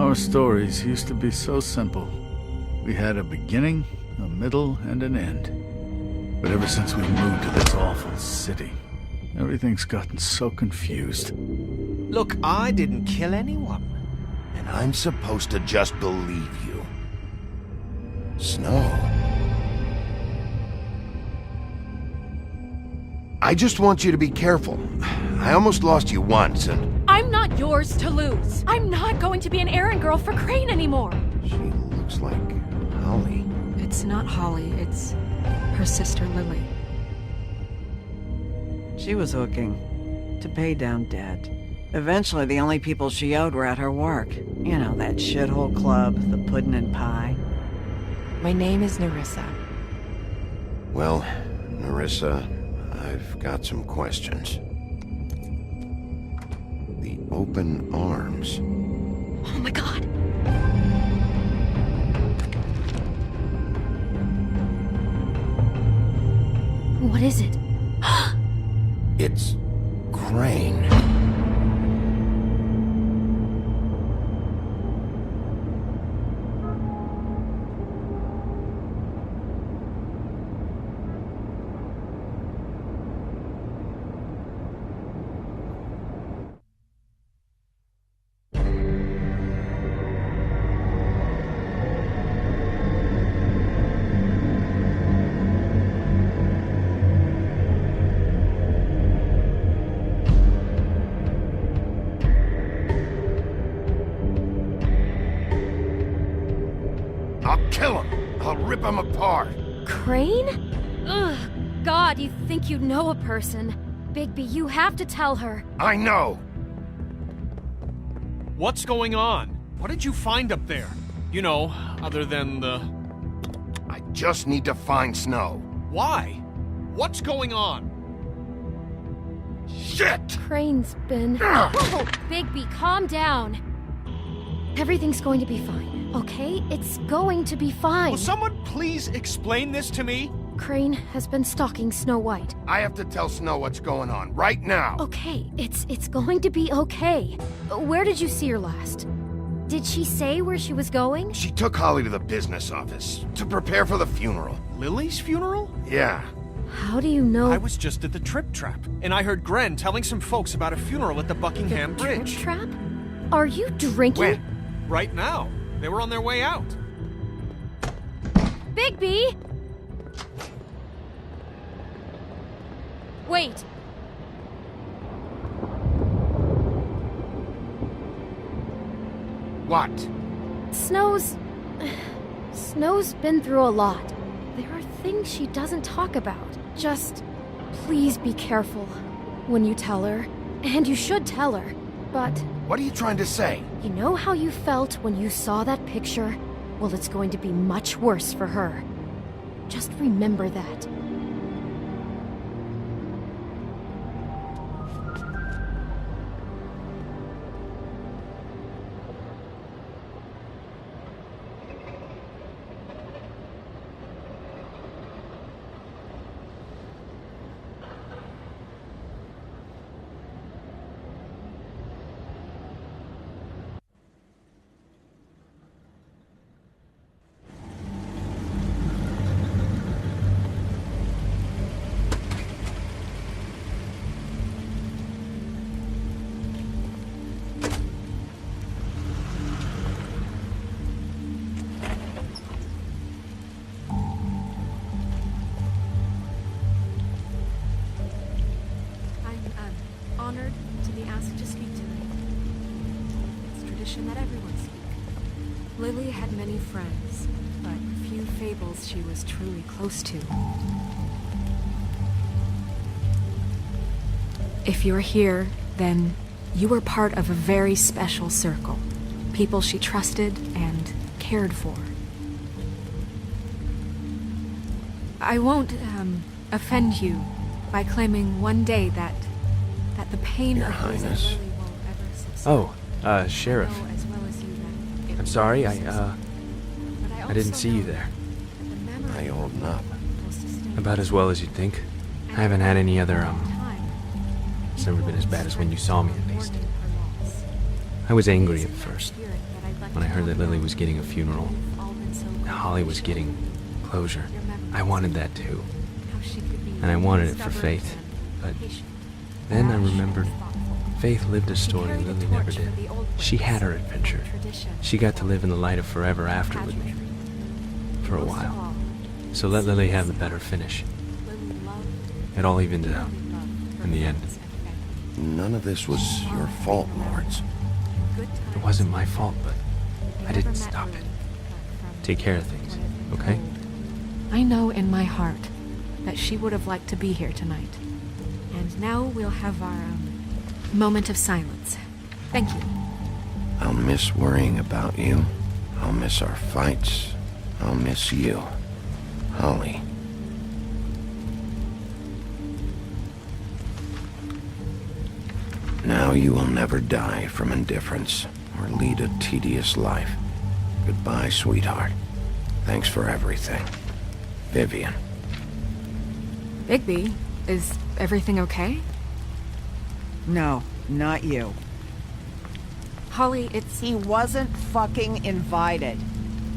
Our stories used to be so simple. We had a beginning, a middle, and an end. But ever since we moved to this awful city, everything's gotten so confused. Look, I didn't kill anyone. And I'm supposed to just believe you. Snow. I just want you to be careful. I almost lost you once, and... I'm not yours to lose. I'm not going to be an errand girl for Crane anymore. She looks like Holly. It's not Holly, it's her sister Lily. She was hooking to pay down debt. Eventually, the only people she owed were at her work. You know, that shithole club, the puddin' and pie. My name is Nerissa. Well, Nerissa, I've got some questions. The open arms. Oh my god. What is it? It's Crane. I'll kill him. I'll rip him apart. Crane? Ugh, God, you think you know a person. Bigby, you have to tell her. I know. What's going on? What did you find up there? You know, other than the... I just need to find Snow. Why? What's going on? Shit! Crane's been... Whoa, Bigby, calm down. Everything's going to be fine, okay? It's going to be fine. Will someone please explain this to me? Crane has been stalking Snow White. I have to tell Snow what's going on right now. Okay, it's going to be okay. Where did you see her last? Did she say where she was going? She took Holly to the business office to prepare for the funeral. Lily's funeral? Yeah. How do you know? I was just at the Trip Trap, and I heard Gren telling some folks about a funeral at the Buckingham Bridge. Trip Trap? Are you drinking? When? Right now. They were on their way out. Bigby! Wait. What? Snow's been through a lot. There are things she doesn't talk about. Just please be careful when you tell her. And you should tell her. But What are you trying to say? you know how you felt when you saw that picture? Well, it's going to be much worse for her. Just remember that. Honored to be asked to speak tonight. It's tradition that everyone speak. Lily had many friends, but few fables she was truly close to. If you're here, then you were part of a very special circle. People she trusted and cared for. I won't, offend you by claiming one day that the pain Your of losing Highness. Lily will ever subside. Sheriff. I know as well as you that it I'm sorry, will I but didn't also see you know there. that the memory I holding up. will sustain About as well as you'd think. and I haven't had any other, time, it's never been as bad as when you saw me, at least. mourning her loss. I was angry It at is in that first. spirit that I'd like when I heard that Lily was getting a funeral. We've all been so lucky. Holly was getting closure. Your memories I wanted of that too. how she could be And I wanted it for stubborn Faith. and But patient. then I Rash and remembered thoughtful. Faith lived a She story carried a Lily torch never for did. the old She ways, had her for adventure. tradition, She got to live in the light of forever after with me. pageantry. For a Most of while. all, So let Lily have the better finish. Lily loved It all evened out. her In the end. friends and family. None of this was your fault, Lawrence. Good It times. wasn't my fault, but You I didn't never met stop Lily, it. but from Take care of things, what I've been okay? told, I know in my heart that she would have liked to be here tonight. And now we'll have our moment of silence. Thank you. I'll miss worrying about you. I'll miss our fights. I'll miss you. Holly. Now you will never die from indifference or lead a tedious life. Goodbye, sweetheart. Thanks for everything. Vivian. Bigby, is everything okay? No, not you. Holly, it's... He wasn't fucking invited.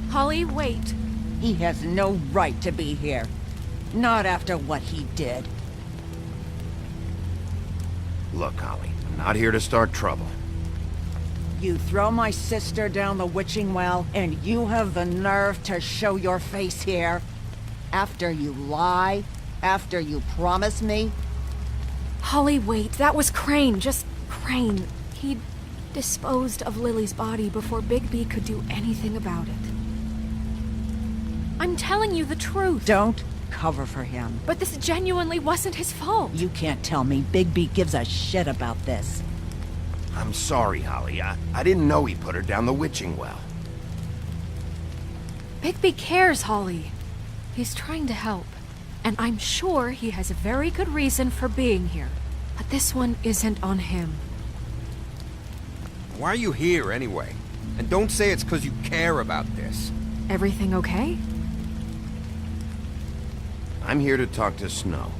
Holly, wait. He has no right to be here. Not after what he did. Look, Holly, I'm not here to start trouble. You throw my sister down the witching well, and you have the nerve to show your face here? After you lie? After you promise me? Holly, wait. That was Crane. Just Crane. He disposed of Lily's body before Bigby could do anything about it. I'm telling you the truth. Don't cover for him. But this genuinely wasn't his fault. You can't tell me Bigby gives a shit about this. I'm sorry, Holly. I didn't know he put her down the witching well. Bigby cares, Holly. He's trying to help. And I'm sure he has a very good reason for being here. But this one isn't on him. Why are you here, anyway? And don't say it's because you care about this. Everything okay? I'm here to talk to Snow.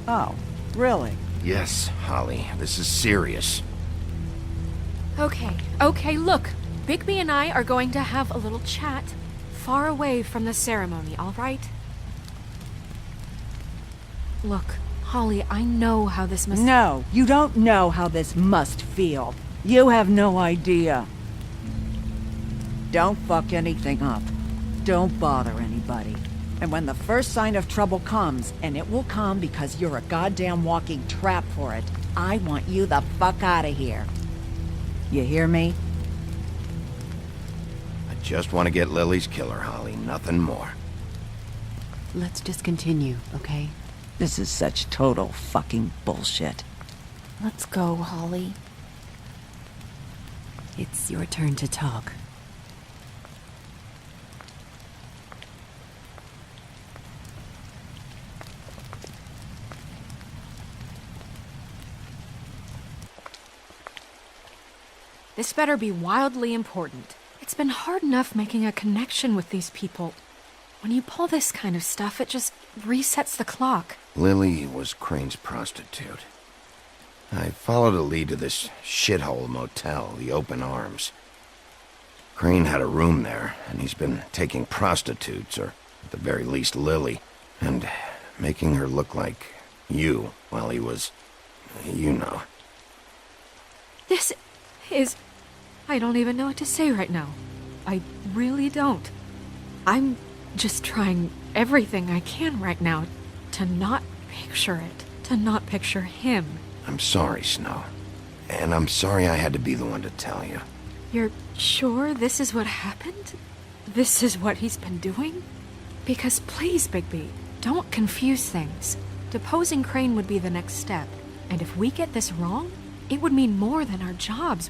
Oh, really? Yes, Holly, this is serious. Okay, look. Bigby and I are going to have a little chat far away from the ceremony, all right? Look, Holly, I know how this must... No, you don't know how this must feel. You have no idea. Don't fuck anything up. Don't bother anybody. And when the first sign of trouble comes, and it will come because you're a goddamn walking trap for it, I want you the fuck out of here. You hear me? I just want to get Lily's killer, Holly, nothing more. Let's just continue, okay? This is such total fucking bullshit. Let's go, Holly. It's your turn to talk. This better be wildly important. It's been hard enough making a connection with these people. When you pull this kind of stuff, it just resets the clock. Lily was Crane's prostitute. I followed a lead to this shithole motel, the Open Arms. Crane had a room there, and he's been taking prostitutes, or at the very least Lily, and making her look like you while he was, you know. This is... I don't even know what to say right now. I really don't. I'm just trying everything I can right now to not picture it, to not picture him. I'm sorry, Snow. And I'm sorry I had to be the one to tell you. You're sure this is what happened? This is what he's been doing? Because please, Bigby, don't confuse things. Deposing Crane would be the next step. And if we get this wrong, it would mean more than our jobs.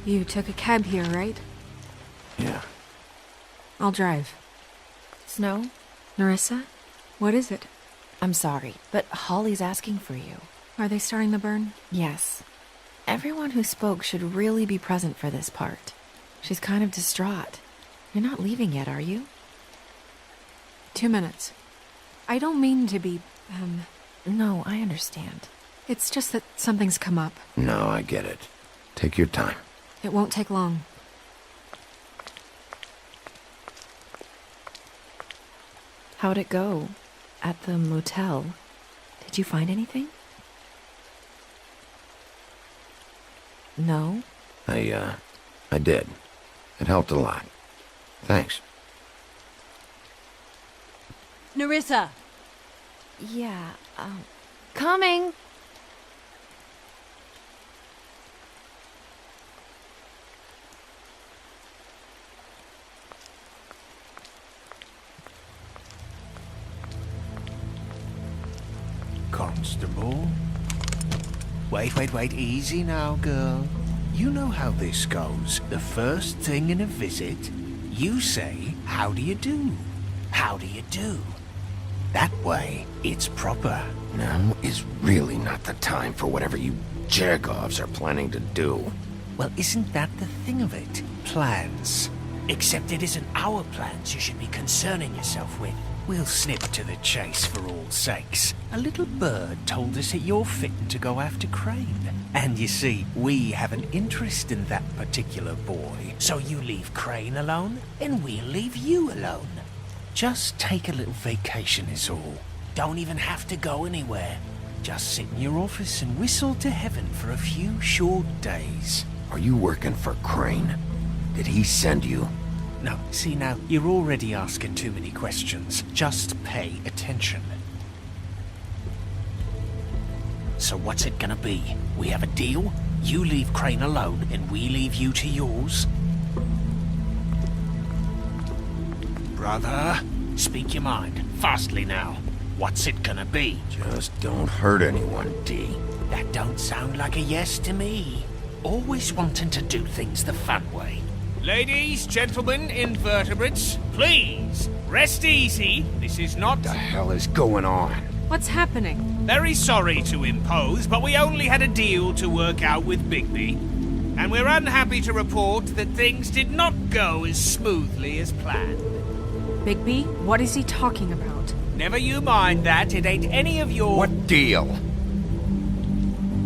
You took a cab here, right? Yeah. I'll drive. Snow, Narissa? What is it? I'm sorry, but Holly's asking for you. Are they starting the burn? Yes. Everyone who spoke should really be present for this part. She's kind of distraught. You're not leaving yet, are you? 2 minutes. I don't mean to be, No, I understand. It's just that something's come up. No, I get it. Take your time. It won't take long. How'd it go? At the motel? Did you find anything? No? I did. It helped a lot. Thanks. Nerissa! Yeah, coming! Constable? Wait, easy now, girl. You know how this goes. The first thing in a visit, you say, how do you do? How do you do? That way, it's proper. Now is really not the time for whatever you Jergovs are planning to do. Well, isn't that the thing of it? Plans. Except it isn't our plans you should be concerning yourself with. We'll snip to the chase for all sakes. A little bird told us that you're fitting to go after Crane. And you see, we have an interest in that particular boy. So you leave Crane alone, and we'll leave you alone. Just take a little vacation is all. Don't even have to go anywhere. Just sit in your office and whistle to heaven for a few short days. Are you working for Crane? Did he send you? No, see now, you're already asking too many questions. Just pay attention. So what's it gonna be? We have a deal? You leave Crane alone, and we leave you to yours? Brother, speak your mind. Fastly now. What's it gonna be? Just don't hurt anyone, D. That don't sound like a yes to me. Always wanting to do things the fun way. Ladies, gentlemen, invertebrates, please, rest easy. This is not... What the hell is going on? What's happening? Very sorry to impose, but we only had a deal to work out with Bigby. And we're unhappy to report that things did not go as smoothly as planned. Bigby, what is he talking about? Never you mind that, it ain't any of your... What deal?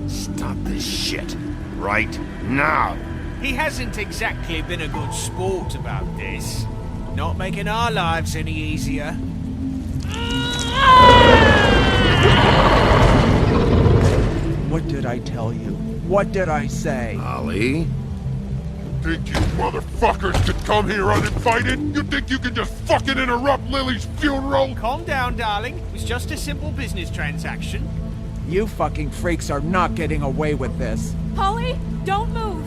Stop this shit. Right now. He hasn't exactly been a good sport about this. Not making our lives any easier. What did I tell you? What did I say? Ollie? Think you motherfuckers could come here uninvited? You think you can just fucking interrupt Lily's funeral? Calm down, darling. It was just a simple business transaction. You fucking freaks are not getting away with this. Polly, don't move!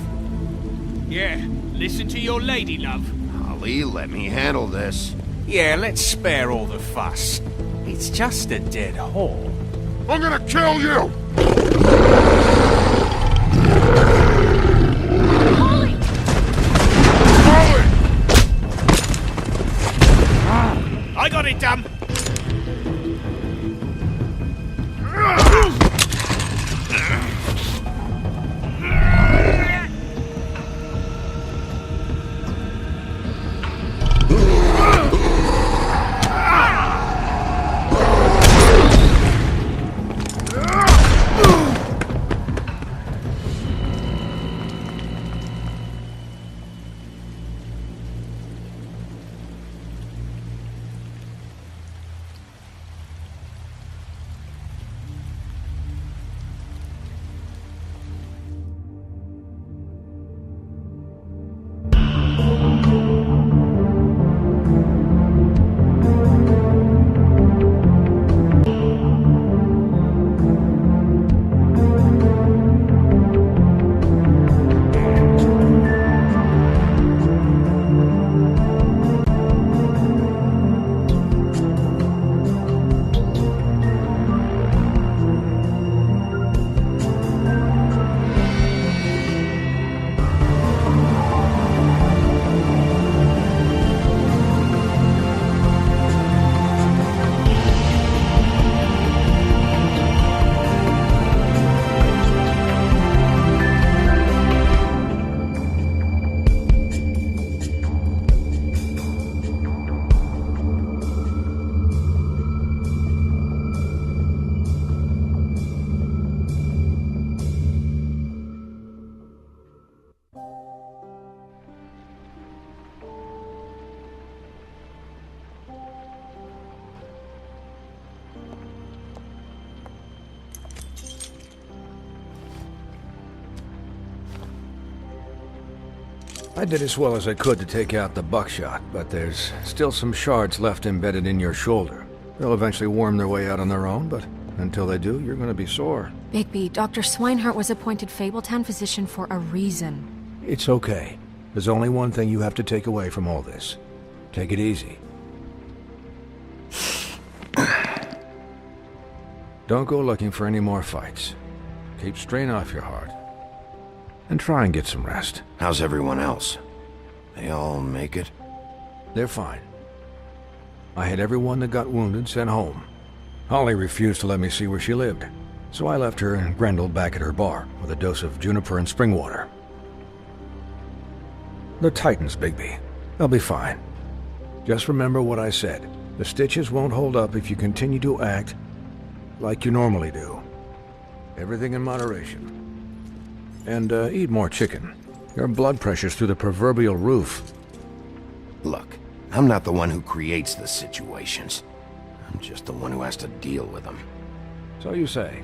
Yeah, listen to your lady, love. Ollie, let me handle this. Yeah, let's spare all the fuss. It's just a dead hole. I'm gonna kill you! Polly! Ollie! I got it, damn! I did as well as I could to take out the buckshot, but there's still some shards left embedded in your shoulder. They'll eventually worm their way out on their own, but until they do, you're gonna be sore. Bigby, Dr. Swinehart was appointed Fabletown physician for a reason. It's okay. There's only one thing you have to take away from all this. Take it easy. Don't go looking for any more fights. Keep strain off your heart. And try and get some rest. How's everyone else? They all make it? They're fine. I had everyone that got wounded sent home. Holly refused to let me see where she lived, so I left her and Grendel back at her bar with a dose of juniper and spring water. They're Titans, Bigby. They'll be fine. Just remember what I said. The stitches won't hold up if you continue to act like you normally do. Everything in moderation. And eat more chicken. Your blood pressure's through the proverbial roof. Look, I'm not the one who creates the situations. I'm just the one who has to deal with them. So you say.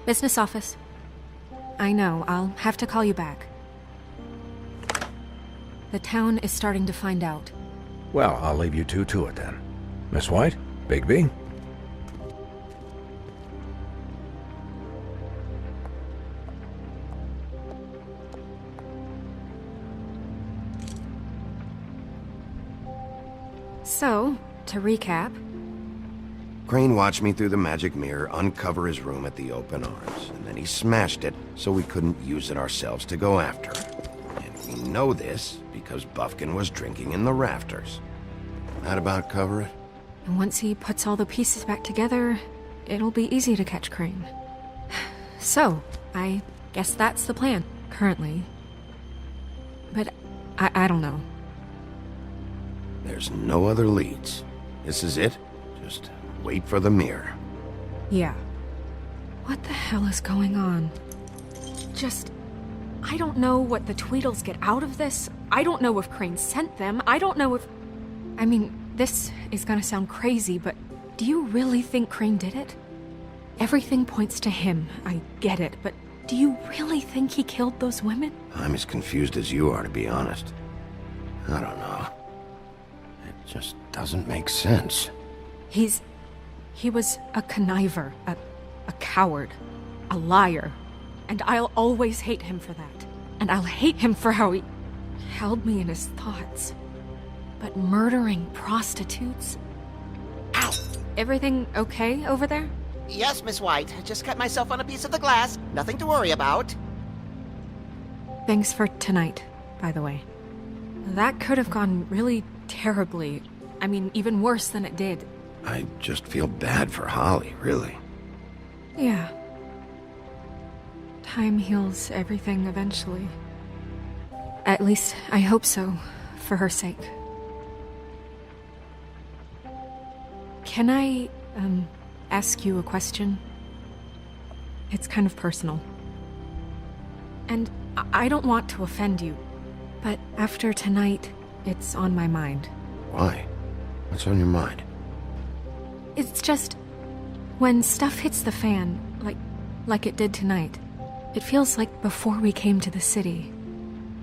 Business office. I know, I'll have to call you back. The town is starting to find out. Well, I'll leave you two to it then. Miss White? Bigby? So, to recap... Crane watched me through the magic mirror uncover his room at the open arms, and then he smashed it so we couldn't use it ourselves to go after it. And we know this because Buffkin was drinking in the rafters. That about cover it? And once he puts all the pieces back together, it'll be easy to catch Crane. So, I guess that's the plan, currently. But I don't know. There's no other leads. This is it. Just wait for the mirror. Yeah. What the hell is going on? I don't know what the Tweedles get out of this. I don't know if Crane sent them. I don't know if... I mean, this is gonna sound crazy, but do you really think Crane did it? Everything points to him, I get it, but do you really think he killed those women? I'm as confused as you are, to be honest. I don't know. It just doesn't make sense. He was a conniver, a coward, a liar, and I'll always hate him for that. And I'll hate him for how he held me in his thoughts. But murdering prostitutes? Ow! Everything okay over there? Yes, Miss White. Just cut myself on a piece of the glass. Nothing to worry about. Thanks for tonight, by the way. That could have gone really terribly. I mean, even worse than it did. I just feel bad for Holly, really. Yeah. Time heals everything eventually. At least, I hope so, for her sake. Can I, ask you a question? It's kind of personal. And I don't want to offend you, but after tonight, it's on my mind. Why? What's on your mind? It's just... when stuff hits the fan, like it did tonight, it feels like before we came to the city.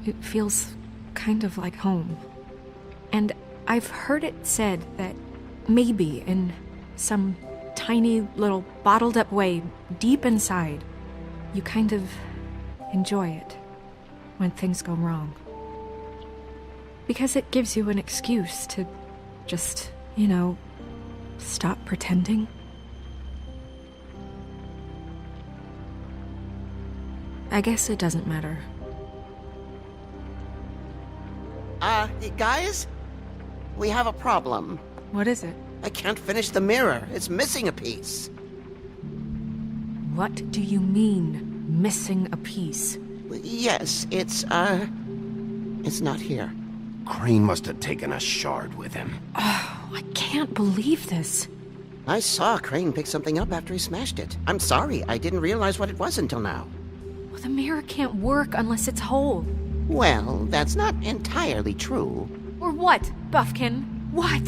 It feels kind of like home. And I've heard it said that maybe in some tiny little bottled up way deep inside, you kind of enjoy it when things go wrong. Because it gives you an excuse to just, stop pretending. I guess it doesn't matter. Guys? We have a problem. What is it? I can't finish the mirror. It's missing a piece. What do you mean, missing a piece? Yes, it's not here. Crane must have taken a shard with him. Oh, I can't believe this. I saw Crane pick something up after he smashed it. I'm sorry, I didn't realize what it was until now. Well, the mirror can't work unless it's whole. Well, that's not entirely true. Or what, Buffkin? What?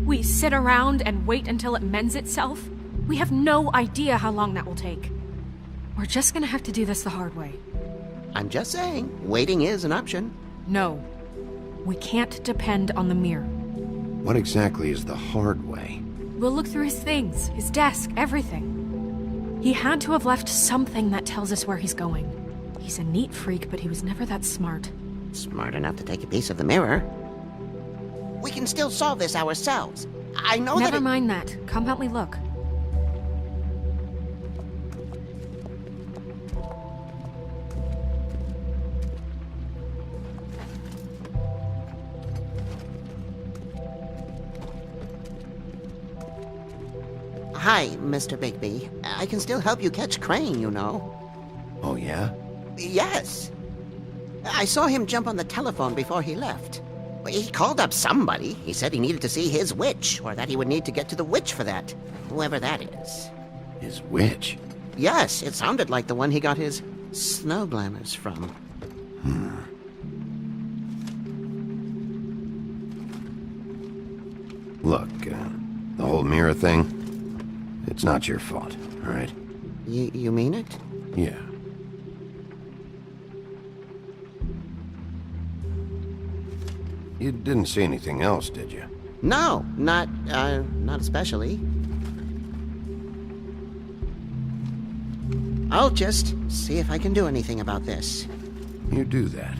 We sit around and wait until it mends itself? We have no idea how long that will take. We're just gonna have to do this the hard way. I'm just saying, waiting is an option. No. We can't depend on the mirror. What exactly is the hard way? We'll look through his things, his desk, everything. He had to have left something that tells us where he's going. He's a neat freak, but he was never that smart. Smart enough to take a piece of the mirror. We can still solve this ourselves. I know Never mind that. Come help me look. Hi, Mr. Bigby. I can still help you catch Crane, you know. Oh, yeah? Yes. I saw him jump on the telephone before he left. He called up somebody. He said he needed to see his witch, or that he would need to get to the witch for that. Whoever that is. His witch? Yes, it sounded like the one he got his snow glamours from. Look, the whole mirror thing, it's not your fault, all right? You mean it? Yeah. You didn't see anything else, did you? No, not especially. I'll just see if I can do anything about this. You do that.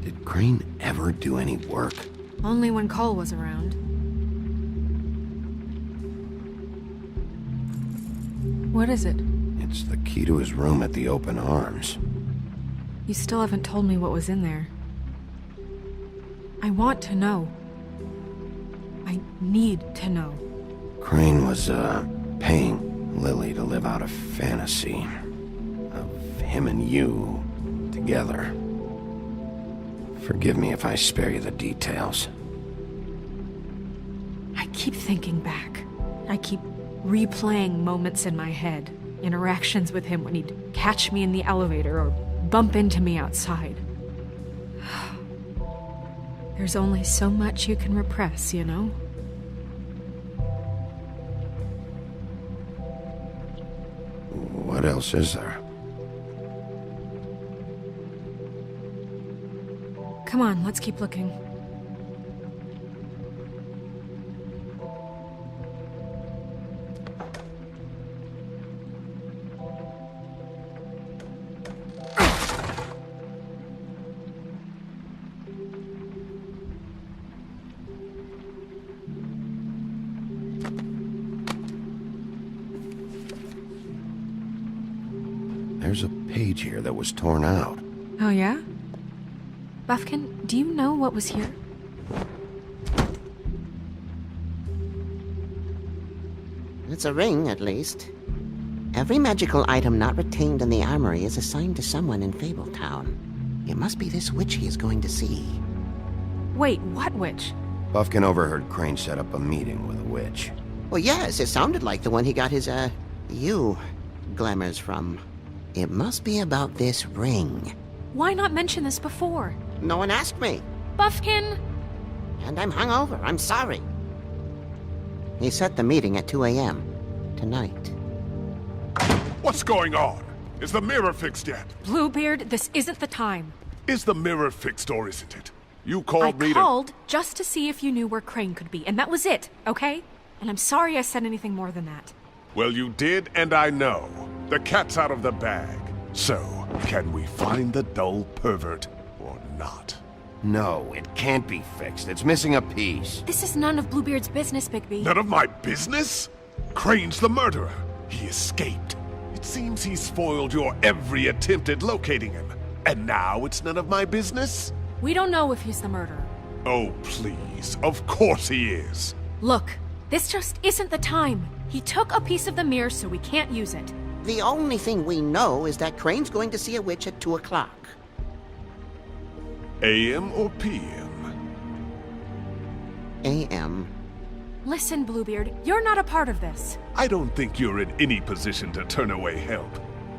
Did Crane ever do any work? Only when Cole was around. What is it? It's the key to his room at the Open Arms. You still haven't told me what was in there. I want to know. I need to know. Crane was, paying Lily to live out a fantasy of him and you together. Forgive me if I spare you the details. I keep thinking back. I keep replaying moments in my head. Interactions with him when he'd catch me in the elevator or bump into me outside. There's only so much you can repress, you know? What else is there? Come on, let's keep looking. There's a page here that was torn out. Oh, yeah? Buffkin, do you know what was here? It's a ring, at least. Every magical item not retained in the armory is assigned to someone in Fabletown. It must be this witch he is going to see. Wait, what witch? Buffkin overheard Crane set up a meeting with a witch. Well, yes, it sounded like the one he got his, glamours from. It must be about this ring. Why not mention this before? No one asked me. Buffkin! And I'm hungover. I'm sorry. He set the meeting at 2 a.m. tonight. What's going on? Is the mirror fixed yet? Bluebeard, this isn't the time. Is the mirror fixed or isn't it? You I called me to... called just to see if you knew where Crane could be, and that was it, okay? And I'm sorry I said anything more than that. Well, you did, and I know. The cat's out of the bag. So, can we find the dull pervert or not? No, it can't be fixed. It's missing a piece. This is none of Bluebeard's business, Bigby. None of my business? Crane's the murderer. He escaped. It seems he spoiled your every attempt at locating him. And now it's none of my business? We don't know if he's the murderer. Oh, please. Of course he is. Look, this just isn't the time. He took a piece of the mirror, so we can't use it. The only thing we know is that Crane's going to see a witch at 2 o'clock. AM or PM? AM. Listen, Bluebeard, you're not a part of this. I don't think you're in any position to turn away help.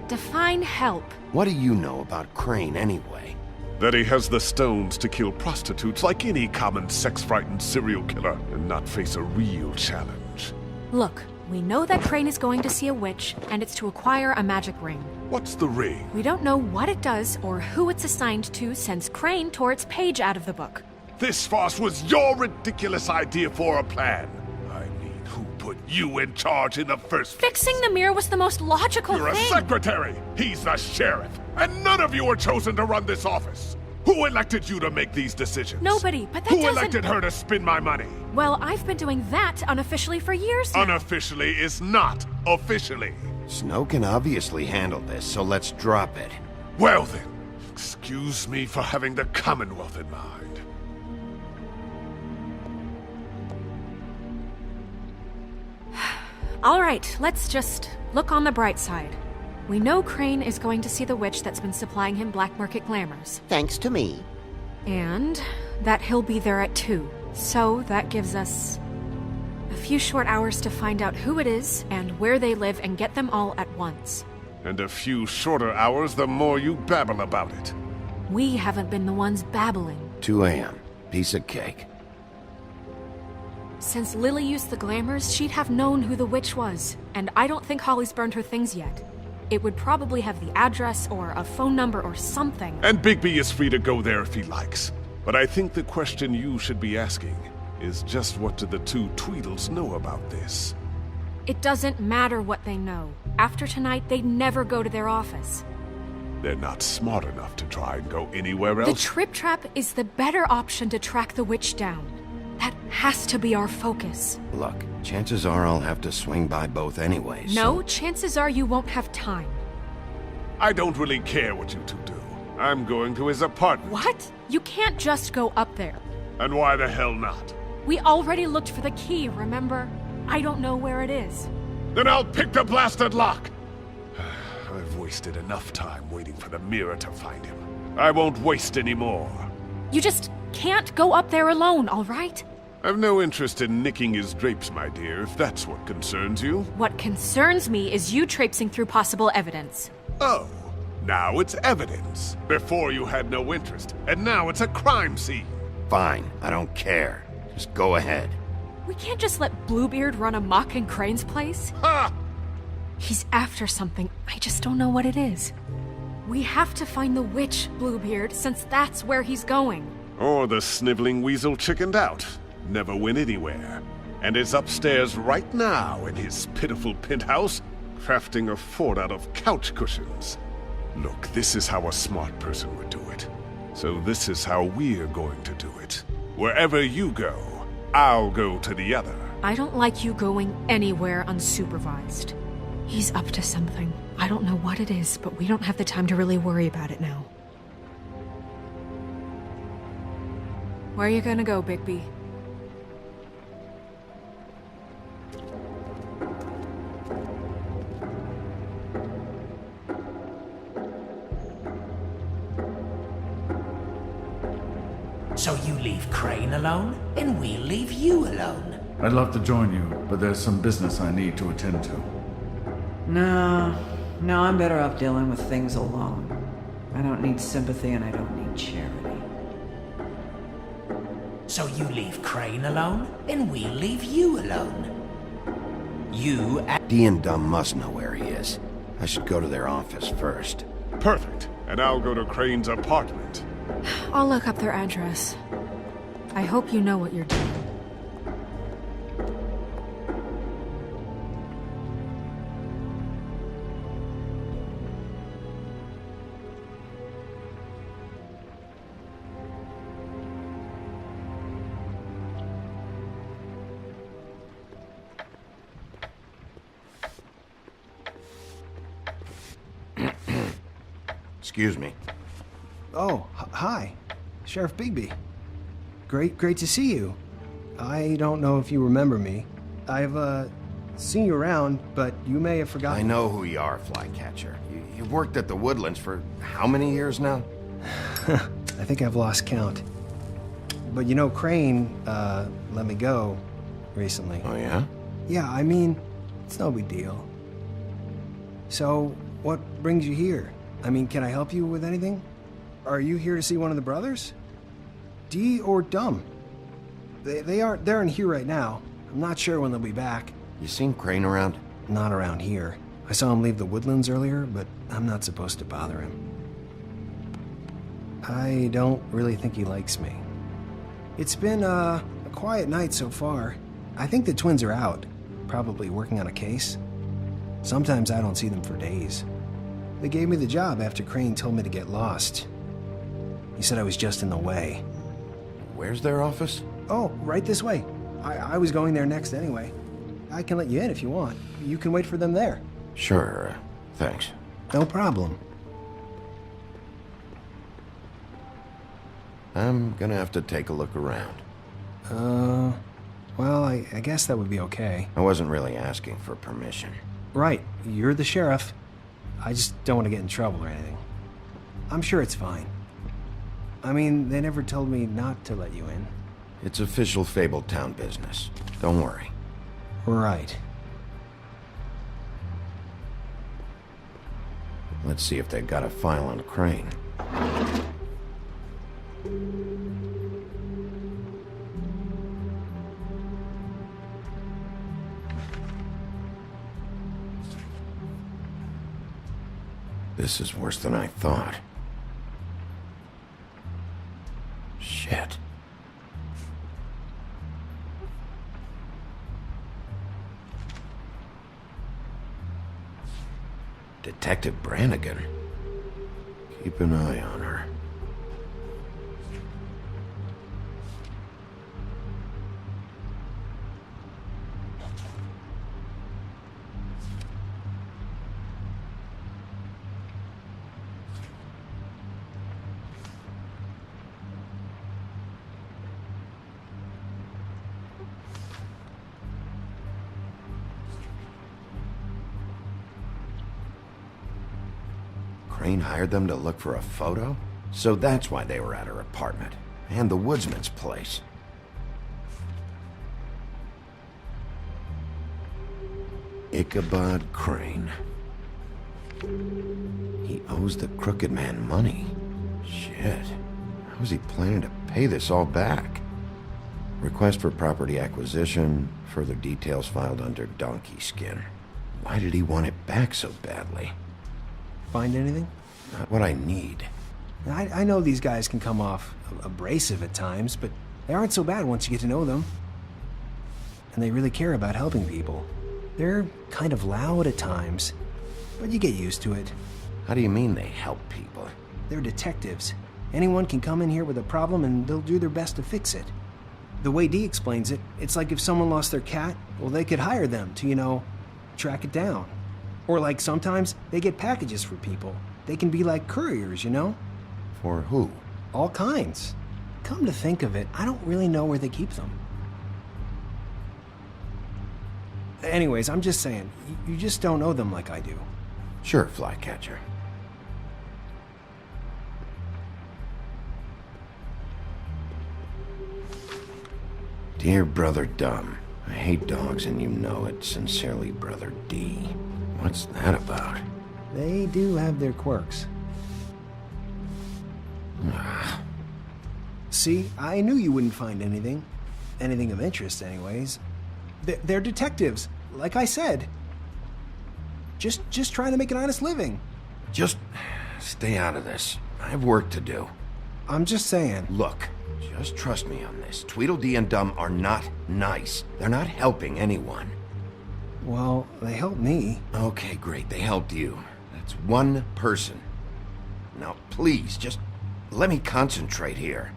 Define help. What do you know about Crane anyway? That he has the stones to kill prostitutes like any common sex-frightened serial killer and not face a real challenge. Look, we know that Crane is going to see a witch, and it's to acquire a magic ring. What's the ring? We don't know what it does or who it's assigned to since Crane tore its page out of the book. This farce was your ridiculous idea for a plan. I mean, who put you in charge in the first place? Fixing the mirror was the most logical You're thing. a secretary. He's the sheriff. And none of you were chosen to run this office. Who elected you to make these decisions? Nobody, but that Who doesn't... elected her to spend my money? Well, I've been doing that unofficially for years now. Unofficially is not officially. Snow can obviously handle this, so let's drop it. Well then, excuse me for having the Commonwealth in mind. All right, let's just look on the bright side. We know Crane is going to see the witch that's been supplying him black market glamours. Thanks to me. And that he'll be there at 2. So that gives us a few short hours to find out who it is and where they live and get them all at once. And a few shorter hours the more you babble about it. We haven't been the ones babbling. 2 a.m. Piece of cake. Since Lily used the glamours, she'd have known who the witch was. And I don't think Holly's burned her things yet. It would probably have the address or a phone number or something. And Bigby is free to go there if he likes. But I think the question you should be asking is just what do the two Tweedles know about this? It doesn't matter what they know. After tonight, they'd never go to their office. They're not smart enough to try and go anywhere else. The Trip Trap is the better option to track the witch down. That has to be our focus. Look, chances are I'll have to swing by both anyways. No, chances are you won't have time. I don't really care what you two do. I'm going to his apartment. What? You can't just go up there. And why the hell not? We already looked for the key, remember? I don't know where it is. Then I'll pick the blasted lock! I've wasted enough time waiting for the mirror to find him. I won't waste any more. You just can't go up there alone, all right? I've no interest in nicking his drapes, my dear, if that's what concerns you. What concerns me is you traipsing through possible evidence. Oh, now it's evidence. Before you had no interest, and now it's a crime scene. Fine, I don't care. Just go ahead. We can't just let Bluebeard run amok in Crane's place. Ha! He's after something. I just don't know what it is. We have to find the witch, Bluebeard, since that's where he's going. Or the sniveling weasel chickened out. Never went anywhere. And is upstairs right now in his pitiful penthouse, crafting a fort out of couch cushions. Look, this is how a smart person would do it. So this is how we're going to do it. Wherever you go, I'll go to the other. I don't like you going anywhere unsupervised. He's up to something. I don't know what it is, but we don't have the time to really worry about it now. Where are you gonna go, Bigby? So you leave Crane alone, and we'll leave you alone. I'd love to join you, but there's some business I need to attend to. No, I'm better off dealing with things alone. I don't need sympathy and I don't need charity. So you leave Crane alone, and we'll leave you alone. You Dee and Dumb must know where he is. I should go to their office first. Perfect. And I'll go to Crane's apartment. I'll look up their address. I hope you know what you're doing. Excuse me. Oh, hi. Sheriff Bigby. Great to see you. I don't know if you remember me. I've, seen you around, but you may have forgotten. I know who you are, Flycatcher. You've worked at the Woodlands for how many years now? I think I've lost count. But you know, Crane, let me go recently. Oh, yeah? Yeah, I mean, it's no big deal. So, what brings you here? I mean, can I help you with anything? Are you here to see one of the brothers? Dee or Dumb? They're in here right now. I'm not sure when they'll be back. You seen Crane around? Not around here. I saw him leave the Woodlands earlier, but I'm not supposed to bother him. I don't really think he likes me. It's been, a quiet night so far. I think the twins are out, probably working on a case. Sometimes I don't see them for days. They gave me the job after Crane told me to get lost. He said I was just in the way. Where's their office? Oh, right this way. I was going there next anyway. I can let you in if you want. You can wait for them there. Sure, thanks. No problem. I'm gonna have to take a look around. Well, I guess that would be okay. I wasn't really asking for permission. Right, you're the sheriff. I just don't want to get in trouble or anything. I'm sure it's fine. I mean, they never told me not to let you in. It's official Fabletown business. Don't worry. Right. Let's see if they've got a file on Crane. This is worse than I thought. Shit. Detective Brannigan. Keep an eye on her. Crane hired them to look for a photo? So that's why they were at her apartment. And the woodsman's place. Ichabod Crane. He owes the crooked man money. Shit. How is he planning to pay this all back? Request for property acquisition. Further details filed under donkey skin. Why did he want it back so badly? Find anything? Not what I need. I know these guys can come off abrasive at times, but they aren't so bad once you get to know them. And they really care about helping people. They're kind of loud at times, but you get used to it. How do you mean they help people? They're detectives. Anyone can come in here with a problem and they'll do their best to fix it. The way Dee explains it, it's like if someone lost their cat, well, they could hire them to, track it down. Or like sometimes they get packages for people. They can be like couriers, For who? All kinds. Come to think of it, I don't really know where they keep them. Anyways, I'm just saying, you just don't know them like I do. Sure, Flycatcher. Dear Brother Dumb, I hate dogs and you know it. Sincerely, Brother D. What's that about? They do have their quirks. See, I knew you wouldn't find anything. Anything of interest, anyways. They're detectives, like I said, just trying to make an honest living. Just stay out of this. I have work to do. I'm just saying. Look, just trust me on this. Tweedledee and Dum are not nice. They're not helping anyone. Well, they helped me. Okay, great. They helped you. That's one person. Now, please, just let me concentrate here.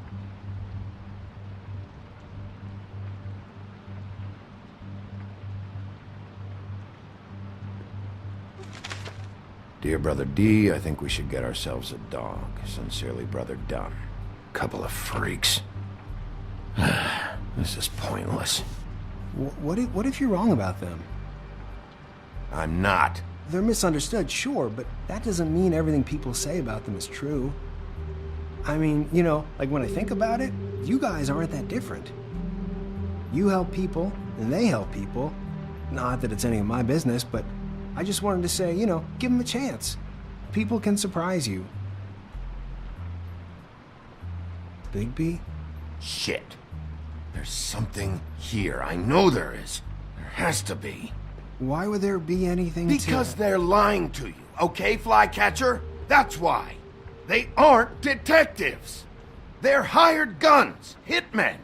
Dear Brother D, I think we should get ourselves a dog. Sincerely, Brother Dum. Couple of freaks. This is pointless. What if you're wrong about them? I'm not. They're misunderstood, sure, but that doesn't mean everything people say about them is true. I mean, you know, like when I think about it, you guys aren't that different. You help people, and they help people. Not that it's any of my business, but I just wanted to say, you know, give them a chance. People can surprise you. Bigby? Shit. There's something here. I know there is. There has to be. Why would there be anything Because they're lying to you, okay, Flycatcher? That's why. They aren't detectives. They're hired guns, hitmen.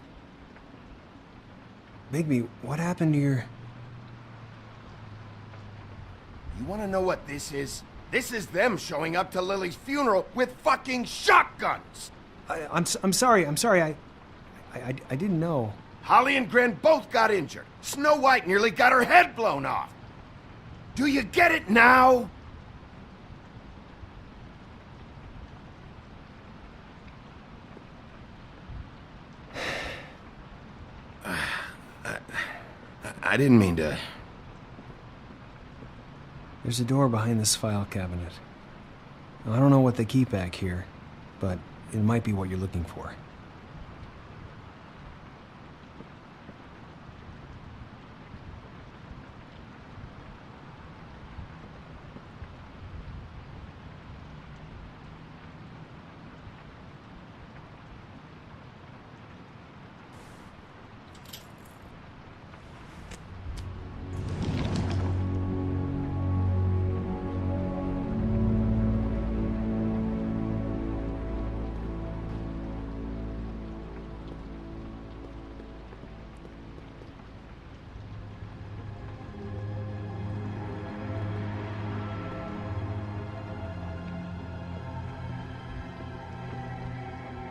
Bigby, what happened to your... You want to know what this is? This is them showing up to Lily's funeral with fucking shotguns! I'm sorry, I didn't know. Holly and Gren both got injured. Snow White nearly got her head blown off. Do you get it now? I didn't mean to... There's a door behind this file cabinet. I don't know what they keep back here, but it might be what you're looking for.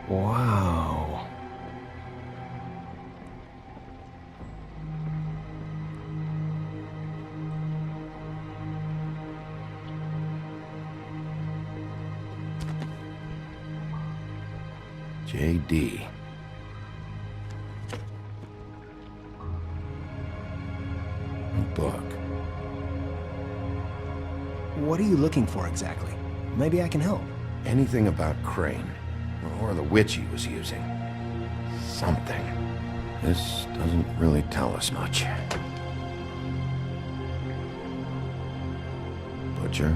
Wow. J.D. A book. What are you looking for exactly? Maybe I can help. Anything about Crane, or the witch he was using. Something. This doesn't really tell us much. Butcher.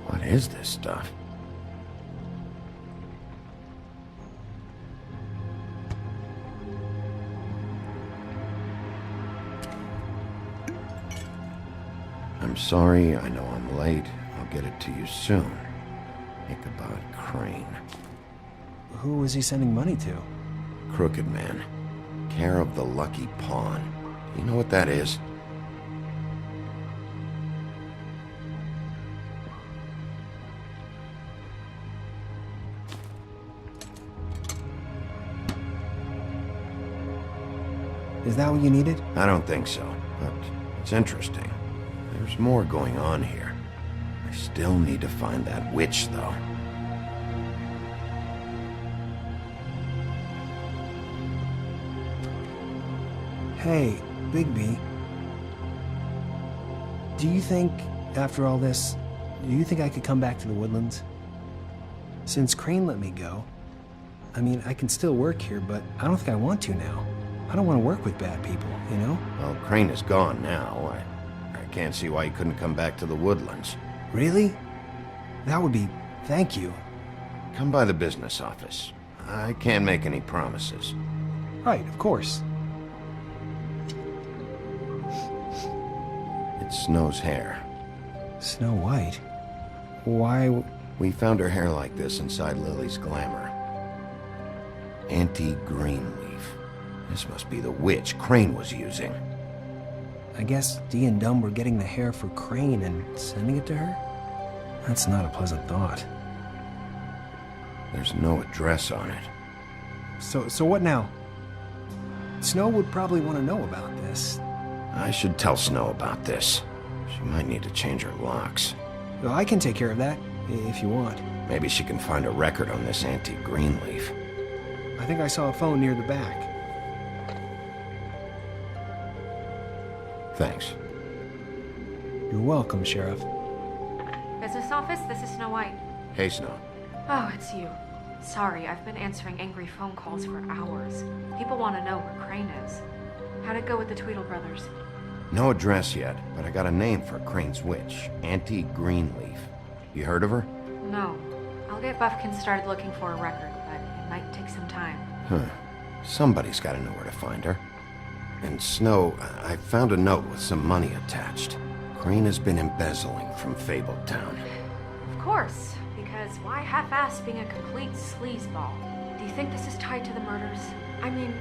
What is this stuff? I'm sorry, I know I'm late. I'll get it to you soon. Ichabod Crane. Who was he sending money to? Crooked Man. Care of the Lucky Pawn. Do you know what that is? Is that what you needed? I don't think so, but it's interesting. There's more going on here. I still need to find that witch, though. Hey, Bigby. Do you think, after all this, do you think I could come back to the Woodlands? Since Crane let me go, I mean, I can still work here, but I don't think I want to now. I don't want to work with bad people, you know? Well, Crane is gone now. I can't see why he couldn't come back to the Woodlands. Really? That would be... thank you. Come by the business office. I can't make any promises. Right, of course. It's Snow's hair. Snow White? Why... We found her hair like this inside Lily's glamour. Anti-Greenleaf. This must be the witch Crane was using. I guess Dee and Dumb were getting the hair for Crane and sending it to her? That's not a pleasant thought. There's no address on it. So what now? Snow would probably want to know about this. I should tell Snow about this. She might need to change her locks. Well, I can take care of that, if you want. Maybe she can find a record on this Anti-Greenleaf. I think I saw a phone near the back. Thanks. You're welcome, Sheriff. Business office, this is Snow White. Hey, Snow. Oh, it's you. Sorry, I've been answering angry phone calls for hours. People want to know where Crane is. How'd it go with the Tweedle brothers? No address yet, but I got a name for Crane's witch. Anti-Greenleaf. You heard of her? No. I'll get Buffkin started looking for a record, but it might take some time. Huh. Somebody's got to know where to find her. And Snow, I found a note with some money attached. Crane has been embezzling from Fabled Town. Of course, because why half-ass being a complete sleazeball? Do you think this is tied to the murders? I mean,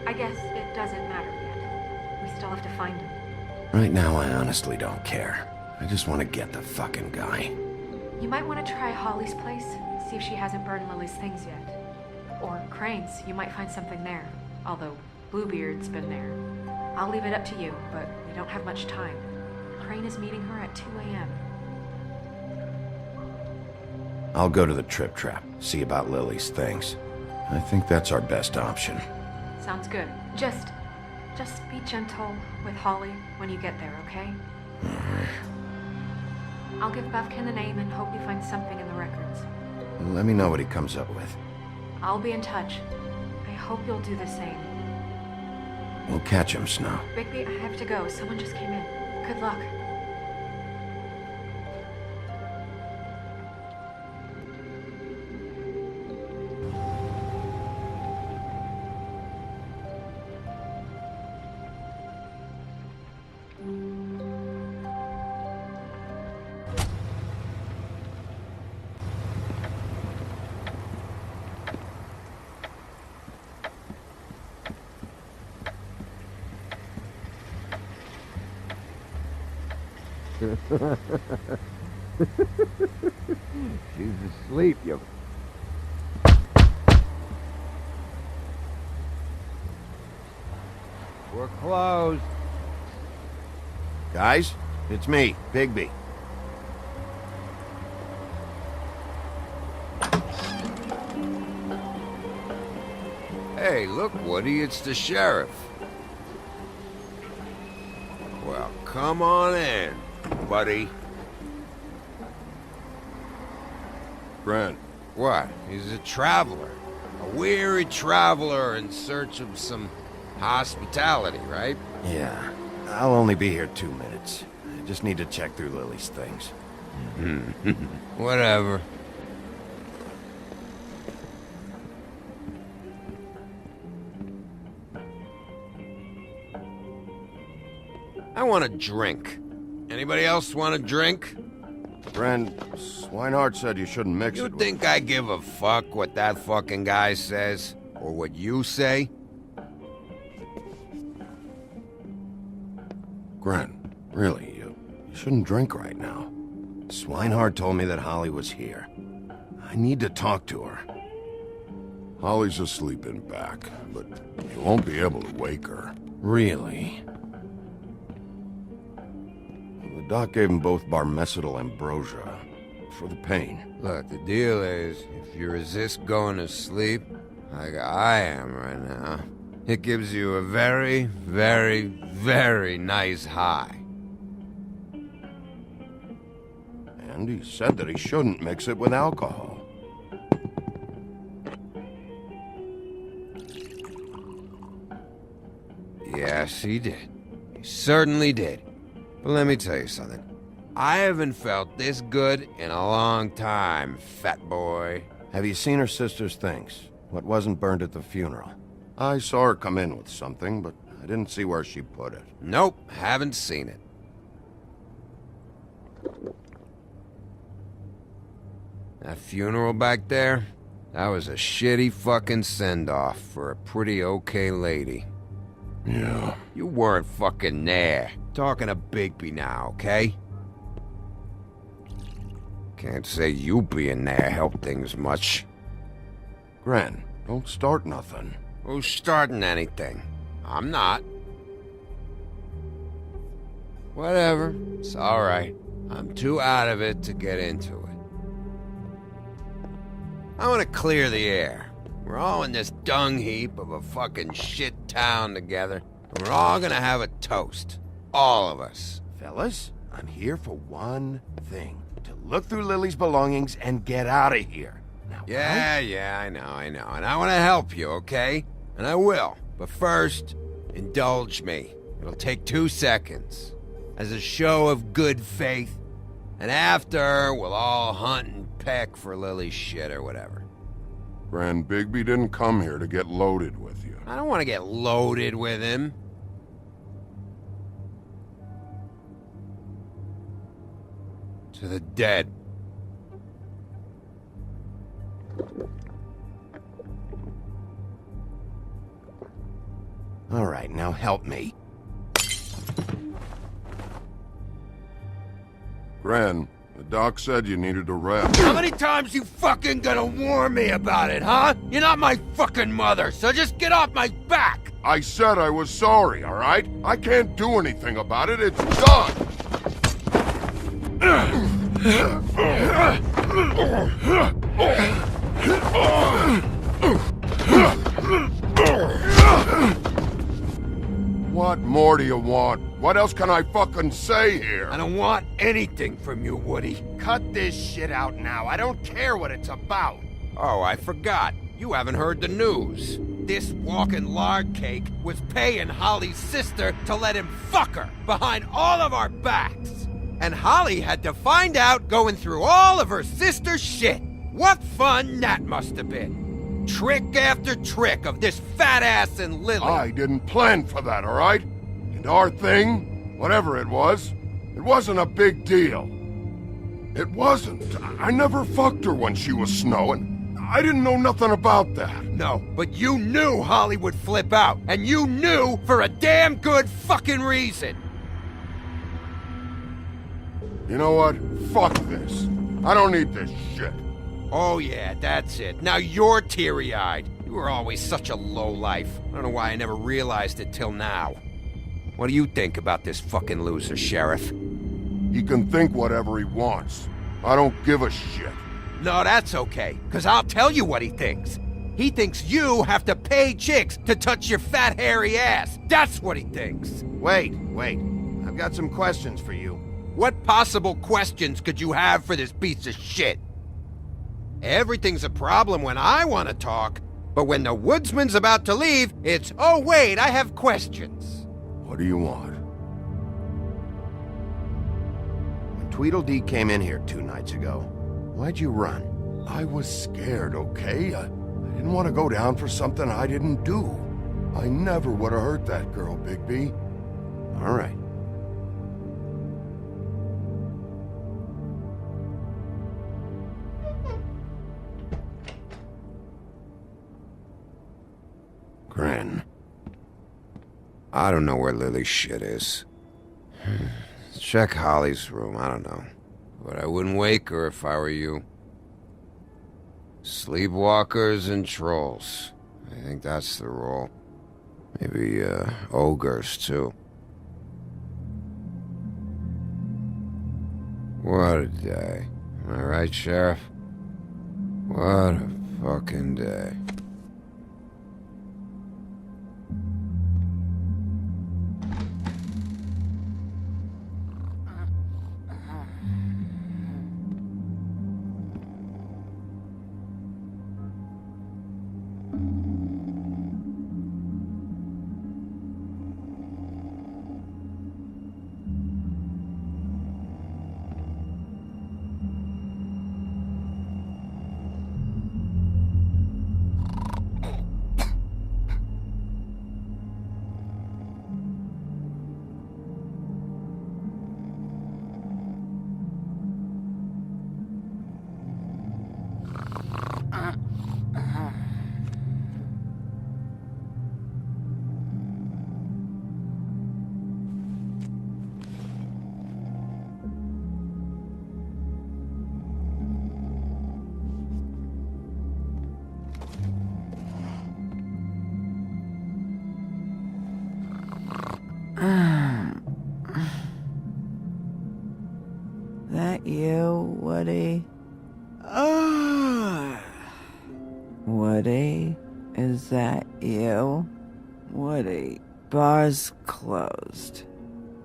I guess it doesn't matter yet. We still have to find him. Right now, I honestly don't care. I just want to get the fucking guy. You might want to try Holly's place, see if she hasn't burned Lily's things yet. Or Crane's, you might find something there. Although, Bluebeard's been there. I'll leave it up to you, but we don't have much time. Crane is meeting her at 2 a.m. I'll go to the Trip Trap, see about Lily's things. I think that's our best option. Sounds good. Just be gentle with Holly when you get there, okay? I'll give Buffkin the name and hope you find something in the records. Let me know what he comes up with. I'll be in touch. I hope you'll do the same. We'll catch him, Snow. Bigby, I have to go. Someone just came in. Good luck. She's asleep, you... We're closed. Guys, it's me, Bigby. Hey, look, Woody, it's the sheriff. Well, come on in, buddy. Brent. What? He's a traveler. A weary traveler in search of some hospitality, right? Yeah, I'll only be here 2 minutes. I just need to check through Lily's things. Whatever. I want a drink. Anybody else want a drink? Friend, Swinehart said you shouldn't mix You it with... think I give a fuck what that fucking guy says? Or what you say? Gren, really, you shouldn't drink right now. Swinehart told me that Holly was here. I need to talk to her. Holly's asleep in back, but you won't be able to wake her. Really? The doc gave him both Barmecidal ambrosia for the pain. Look, the deal is, if you resist going to sleep, like I am right now, it gives you a very, very, very nice high. And he said that he shouldn't mix it with alcohol. Yes, he did. He certainly did. But let me tell you something. I haven't felt this good in a long time, fat boy. Have you seen her sister's things? What wasn't burned at the funeral? I saw her come in with something, but I didn't see where she put it. Nope, haven't seen it. That funeral back there? That was a shitty fucking send-off for a pretty okay lady. Yeah. You weren't fucking there. Talking to Bigby now, okay? Can't say you being there helped things much. Gren, don't start nothing. Who's starting anything? I'm not. Whatever. It's alright. I'm too out of it to get into it. I want to clear the air. We're all in this dung heap of a fucking shit town together, and we're all gonna have a toast. All of us. Fellas, I'm here for one thing. To look through Lily's belongings and get out of here. Now, Yeah, I know. And I want to help you, okay? And I will. But first, indulge me. It'll take 2 seconds. As a show of good faith. And after, we'll all hunt and peck for Lily's shit or whatever. Grand Bigby didn't come here to get loaded with you. I don't want to get loaded with him. To the dead. All right, now help me. Gran, the doc said you needed a rest. How many times you fucking gonna warn me about it, huh? You're not my fucking mother, so just get off my back! I said I was sorry, all right? I can't do anything about it. It's done! What more do you want? What else can I fucking say here? I don't want anything from you, Woody. Cut this shit out now. I don't care what it's about. Oh, I forgot. You haven't heard the news. This walking lard cake was paying Holly's sister to let him fuck her behind all of our backs. And Holly had to find out going through all of her sister's shit. What fun that must have been. Trick after trick of this fat ass and Lily. I didn't plan for that, all right? And our thing, whatever it wasn't a big deal. It wasn't. I never fucked her when she was snowing. I didn't know nothing about that. No, but you knew Holly would flip out. And you knew for a damn good fucking reason. You know what? Fuck this. I don't need this shit. Oh yeah, that's it. Now you're teary-eyed. You were always such a lowlife. I don't know why I never realized it till now. What do you think about this fucking loser, Sheriff? He can think whatever he wants. I don't give a shit. No, that's okay, because I'll tell you what he thinks. He thinks you have to pay chicks to touch your fat, hairy ass. That's what he thinks. Wait. I've got some questions for you. What possible questions could you have for this piece of shit? Everything's a problem when I want to talk, but when the woodsman's about to leave, it's, oh wait, I have questions. What do you want? When Tweedledee came in here 2 nights ago, why'd you run? I was scared, okay? I didn't want to go down for something I didn't do. I never would have hurt that girl, Bigby. All right. Gran. I don't know where Lily's shit is. Check Holly's room, I don't know. But I wouldn't wake her if I were you. Sleepwalkers and trolls. I think that's the rule. Maybe, ogres, too. What a day. Am I right, Sheriff? What a fucking day. that you, Woody? Woody? Is that you? Woody, bar's closed.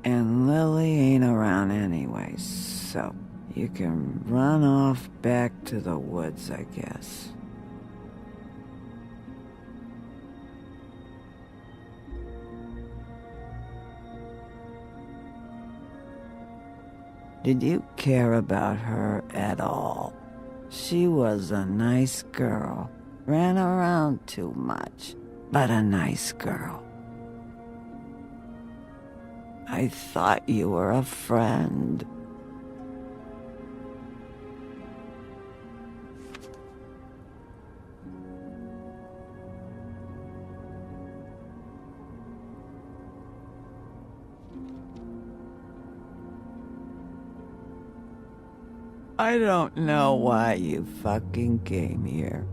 And Lily ain't around anyway, so you can run off back to the woods, I guess. Did you care about her at all? She was a nice girl. Ran around too much, but a nice girl. I thought you were a friend. I don't know why you fucking came here.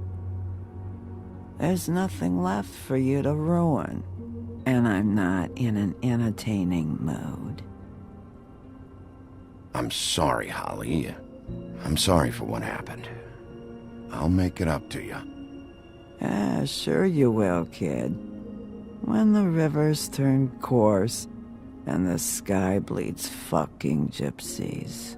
There's nothing left for you to ruin. And I'm not in an entertaining mood. I'm sorry, Holly. I'm sorry for what happened. I'll make it up to you. Sure you will, kid. When the rivers turn coarse and the sky bleeds fucking gypsies.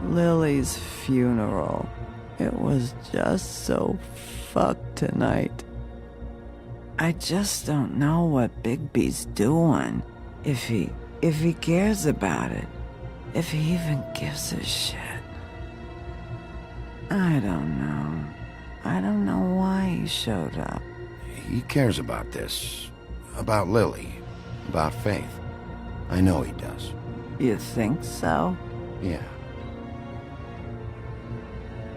Lily's funeral. It was just so fucked tonight. I just don't know what Bigby's doing. If he cares about it. If he even gives a shit. I don't know. I don't know why he showed up. He cares about this. About Lily. About Faith. I know he does. You think so? Yeah.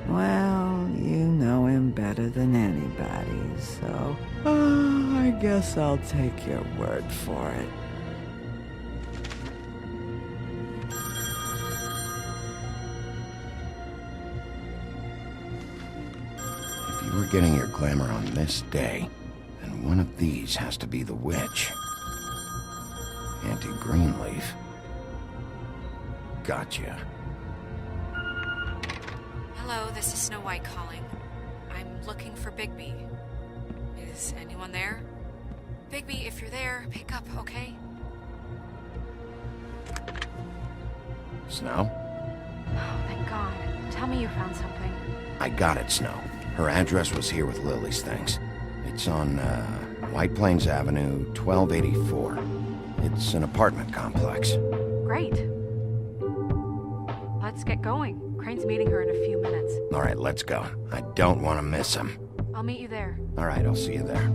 Well, you know him better than anybody, so I guess I'll take your word for it. If you were getting your glamour on this day, then one of these has to be the witch. Auntie Greenleaf. Gotcha. Hello, this is Snow White calling. I'm looking for Bigby. Is anyone there? Bigby, if you're there, pick up, okay? Snow? Oh, thank God. Tell me you found something. I got it, Snow. Her address was here with Lily's things. It's on, White Plains Avenue, 1284. It's an apartment complex. Great. Let's get going. Crane's meeting her in a few minutes. All right, let's go. I don't want to miss him. I'll meet you there. All right, I'll see you there.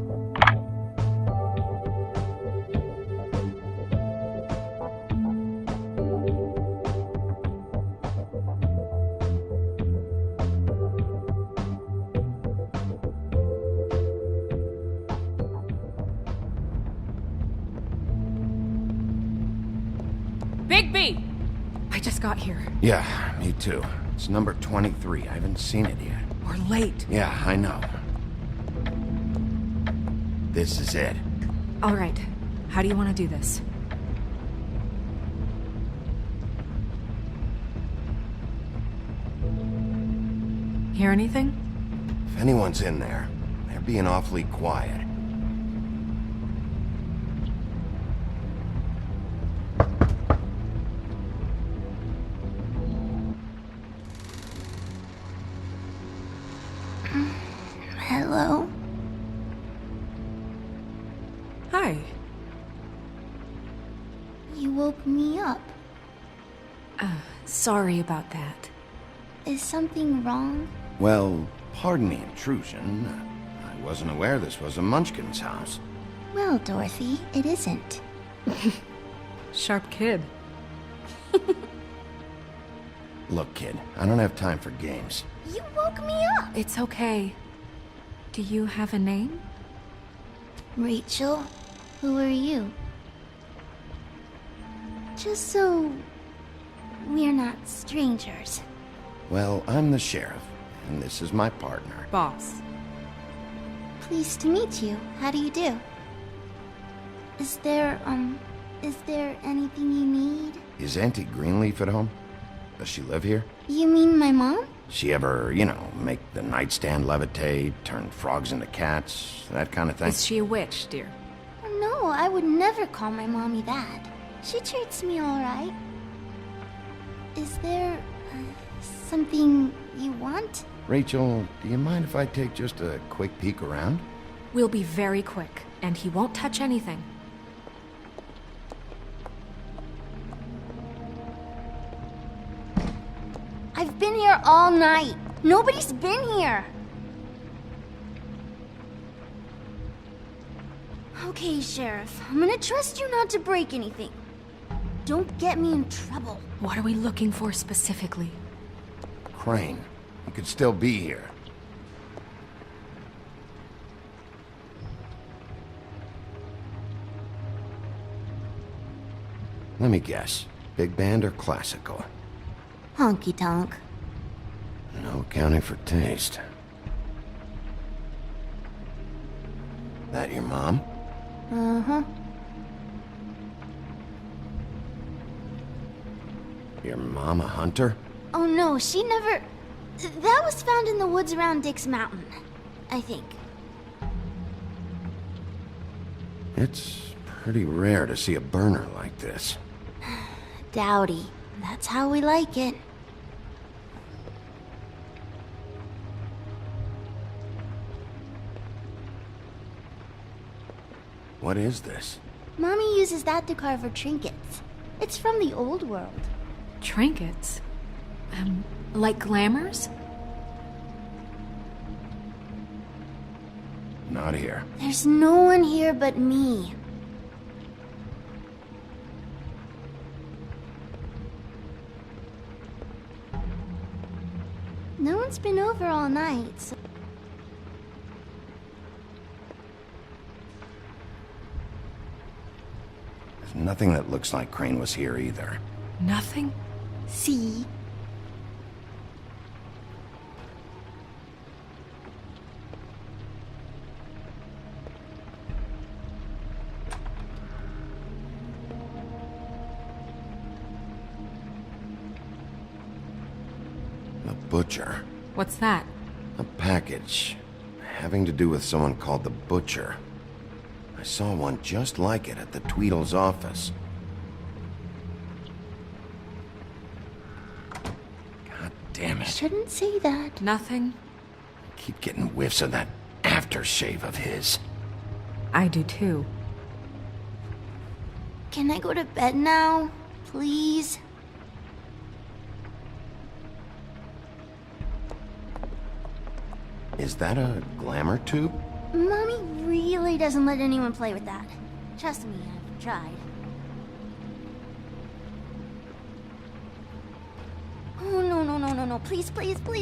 Bigby! I just got here. Yeah, me too. It's number 23. I haven't seen it yet. We're late. Yeah, I know. This is it. All right. How do you want to do this? Hear anything? If anyone's in there, they're being awfully quiet. Hello? Hi. You woke me up. Sorry about that. Is something wrong? Well, pardon the intrusion. I wasn't aware this was a Munchkin's house. Well, Dorothy, it isn't. Sharp kid. Look, kid, I don't have time for games. You woke me up! It's okay. Do you have a name? Rachel, who are you? Just so we're not strangers. Well, I'm the sheriff, and this is my partner. Boss. Pleased to meet you. How do you do? Is there anything you need? Is Auntie Greenleaf at home? Does she live here? You mean my mom? She ever, you know, make the nightstand levitate, turn frogs into cats, that kind of thing? Is she a witch, dear? No, I would never call my mommy that. She treats me all right. Is there something you want? Rachel, do you mind if I take just a quick peek around? We'll be very quick, and he won't touch anything. I've been here all night. Nobody's been here. Okay, Sheriff. I'm gonna trust you not to break anything. Don't get me in trouble. What are we looking for specifically? Crane. He could still be here. Let me guess. Big band or classical? Honky tonk. No accounting for taste. That your mom? Uh-huh. Your mom a hunter? Oh no, she never... That was found in the woods around Dick's Mountain, I think. It's pretty rare to see a burner like this. Dowdy. That's how we like it. What is this? Mommy uses that to carve her trinkets. It's from the old world. Trinkets? Like glamours? Not here. There's no one here but me. No one's been over all night, so... There's nothing that looks like Crane was here either. Nothing? See? The Butcher. What's that? A package. Having to do with someone called the Butcher. I saw one just like it at the Tweedle's office. God damn it. Shouldn't say that. Nothing? Keep getting whiffs of that aftershave of his. I do too. Can I go to bed now? Please? Is that a glamour tube? Mommy really doesn't let anyone play with that. Trust me, I've tried. Oh, no. Please,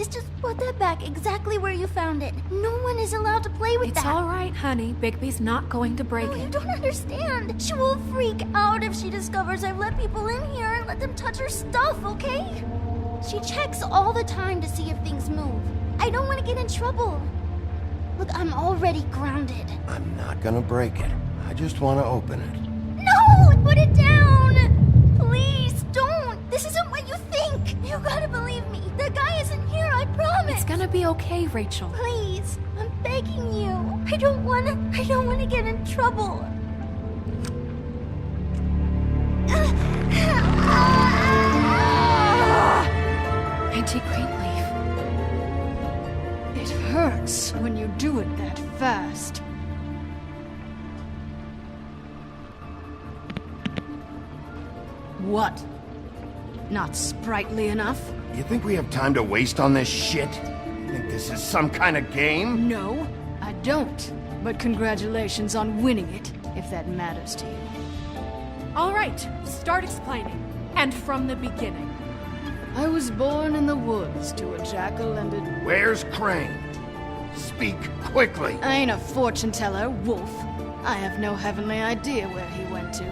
just put that back exactly where you found it. No one is allowed to play with that. It's all right, honey. Bigby's not going to break No, it. you don't understand. She will freak out if she discovers I've let people in here and let them touch her stuff, okay? She checks all the time to see if things move. I don't want to get in trouble. Look, I'm already grounded. I'm not gonna break it. I just want to open it. No! Put it down! Please, don't! This isn't what you think! You gotta believe me. The guy isn't here, I promise! It's gonna be okay, Rachel. Please, I'm begging you. I don't wanna get in trouble. Auntie Greenleaf. It hurts when you do it that fast. What? Not sprightly enough? You think we have time to waste on this shit? Think this is some kind of game? No, I don't. But congratulations on winning it. if that matters to you. All right, start explaining. And from the beginning. I was born in the woods to a jackal and a... Where's Crane? Speak quickly. I ain't a fortune teller, Wolf. I have no heavenly idea where he went to.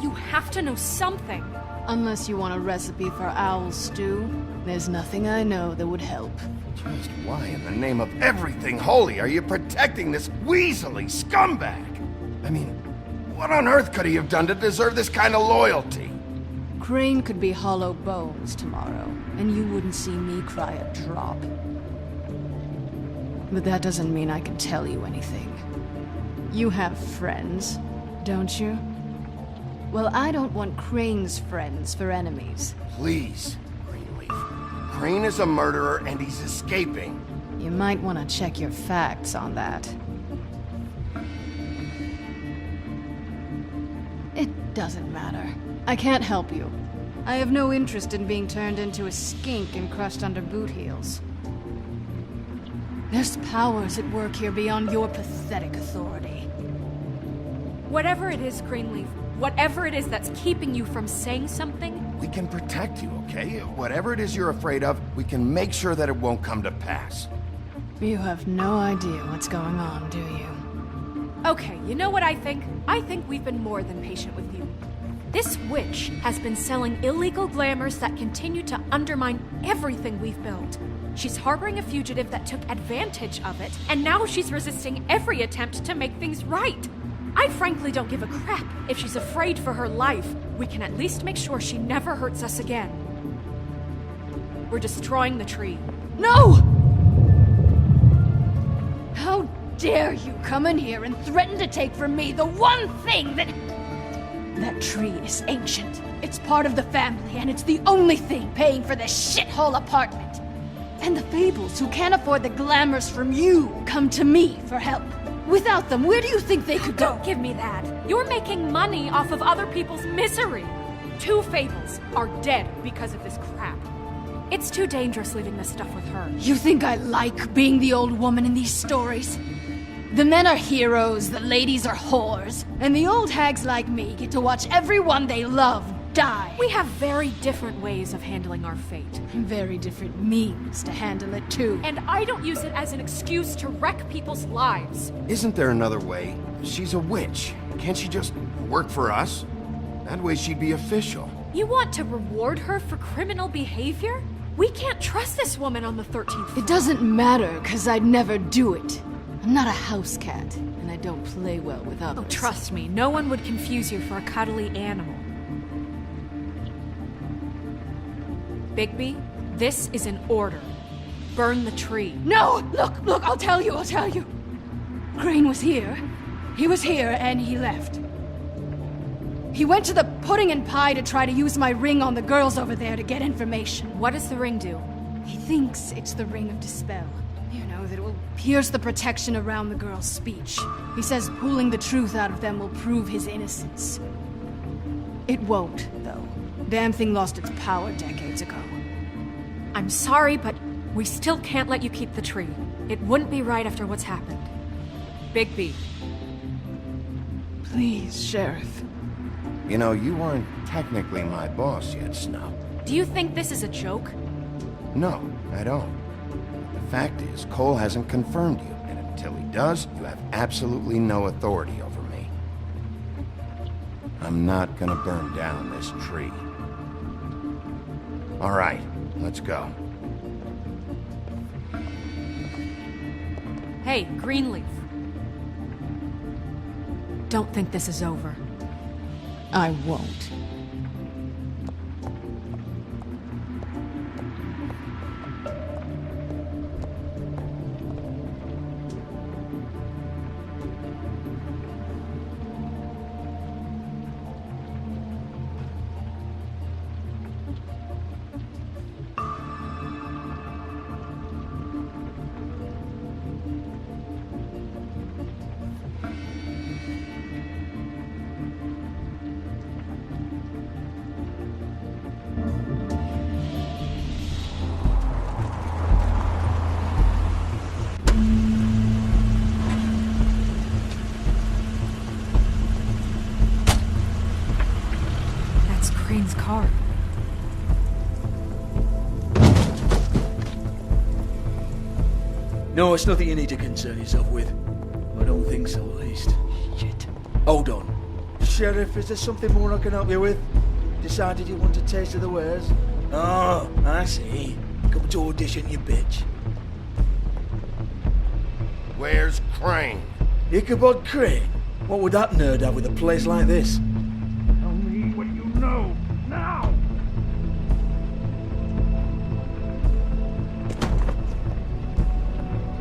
You have to know something. Unless you want a recipe for owl stew, there's nothing I know that would help. Just why in the name of everything holy are you protecting this weaselly scumbag? I mean, what on earth could he have done to deserve this kind of loyalty? Crane could be hollow bones tomorrow, and you wouldn't see me cry a drop. But that doesn't mean I can tell you anything. You have friends, don't you? Well, I don't want Crane's friends for enemies. Please, Greenleaf. Crane is a murderer and he's escaping. You might want to check your facts on that. It doesn't matter. I can't help you. I have no interest in being turned into a skink and crushed under boot heels. There's powers at work here beyond your pathetic authority. Whatever it is, Greenleaf, whatever it is that's keeping you from saying something... We can protect you, okay? Whatever it is you're afraid of, we can make sure that it won't come to pass. You have no idea what's going on, do you? Okay, you know what I think? I think we've been more than patient with you. This witch has been selling illegal glamours that continue to undermine everything we've built. She's harboring a fugitive that took advantage of it, and now she's resisting every attempt to make things right. I frankly don't give a crap if she's afraid for her life. We can at least make sure she never hurts us again. We're destroying the tree. No! How dare you come in here and threaten to take from me the one thing that... That tree is ancient. It's part of the family, and it's the only thing paying for this shithole apartment. And the Fables, who can't afford the glamours from you, come to me for help. Without them, where do you think they could go? Don't give me that. You're making money off of other people's misery. 2 Fables are dead because of this crap. It's too dangerous leaving this stuff with her. You think I like being the old woman in these stories? The men are heroes, the ladies are whores, and the old hags like me get to watch everyone they love die. We have very different ways of handling our fate. Very different means to handle it, too. And I don't use it as an excuse to wreck people's lives. Isn't there another way? She's a witch. Can't she just work for us? That way she'd be official. You want to reward her for criminal behavior? We can't trust this woman on the 13th floor. It doesn't matter, because I'd never do it. I'm not a house cat, and I don't play well with others. Oh, trust me, no one would confuse you for a cuddly animal. Bigby, this is an order. Burn the tree. No! Look, I'll tell you. Crane was here. He was here, and he left. He went to the pudding and pie to try to use my ring on the girls over there to get information. What does the ring do? He thinks it's the ring of dispel. You know, that it will pierce the protection around the girls' speech. He says pulling the truth out of them will prove his innocence. It won't, though. Damn thing lost its power decades ago. I'm sorry, but we still can't let you keep the tree. It wouldn't be right after what's happened. Bigby. Please, Sheriff. You know, you aren't technically my boss yet, Snow. Do you think this is a joke? No, I don't. The fact is, Cole hasn't confirmed you, and until he does, you have absolutely no authority over me. I'm not gonna burn down this tree. All right, let's go. Hey, Greenleaf. Don't think this is over. I won't. car. No, it's nothing you need to concern yourself with. I don't think so, at least. Shit. Hold on. Sheriff, is there something more I can help you with? Decided you want a taste of the wares? Oh, I see. Come to audition, you bitch. Where's Crane? Ichabod Crane? What would that nerd have with a place like this? Tell me what you know, now!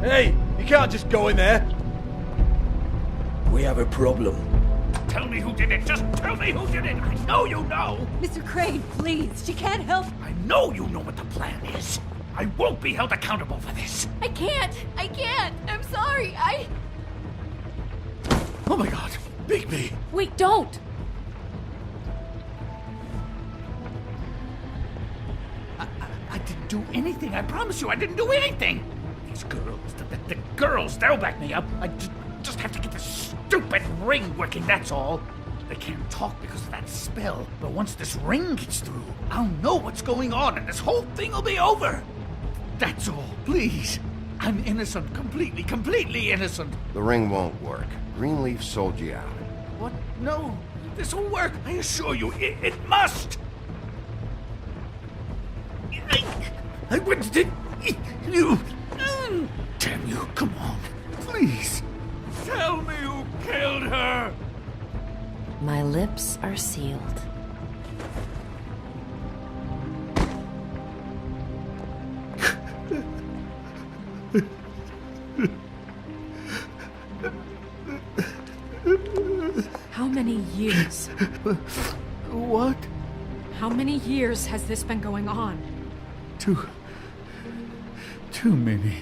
Hey, you can't just go in there. We have a problem. Tell me who did it. Just tell me who did it. I know you know. Mr. Crane, please. She can't help. I know you know what the plan is. I won't be held accountable for this. I can't. I'm sorry. Oh my god, Bigby. Wait, don't. I didn't do anything. I promise you, I didn't do anything. These girls, the girls, they'll back me up. I just have to get this stupid ring working, that's all. They can't talk because of that spell, but once this ring gets through, I'll know what's going on and this whole thing will be over. That's all, please. I'm innocent, completely innocent. The ring won't work. Greenleaf sold you out. What? No, this will work. I assure you, it must. I wouldn't. You. Damn you, come on. Please. Tell me who killed her. My lips are sealed. How many years? What? How many years has this been going on? Too many.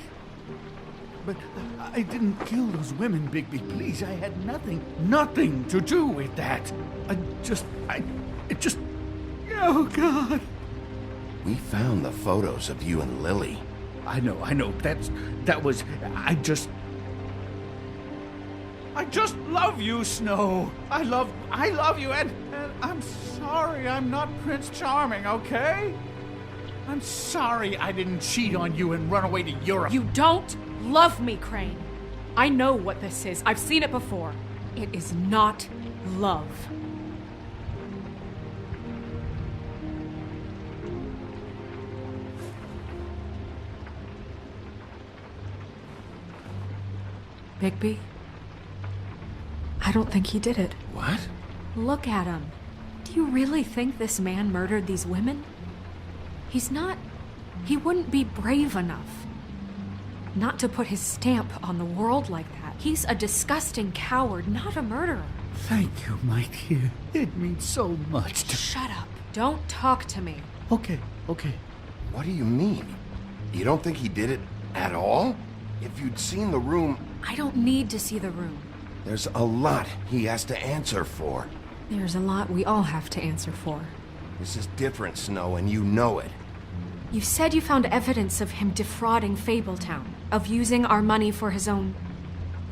But I didn't kill those women, Bigby. Please, I had nothing to do with that. Oh, God. We found the photos of you and Lily. I know. I just love you, Snow. I love you, and I'm sorry I'm not Prince Charming, okay? I'm sorry I didn't cheat on you and run away to Europe. You don't love me, Crane. I know what this is. I've seen it before. It is not love. Bigby? I don't think he did it. What? Look at him. Do you really think this man murdered these women? He wouldn't be brave enough. Not to put his stamp on the world like that. He's a disgusting coward, not a murderer. Thank you, my dear. It means so much to... Shut up. Don't talk to me. Okay. What do you mean? You don't think he did it at all? If you'd seen the room... I don't need to see the room. There's a lot he has to answer for. There's a lot we all have to answer for. This is different, Snow, and you know it. You said you found evidence of him defrauding Fabletown, of using our money for his own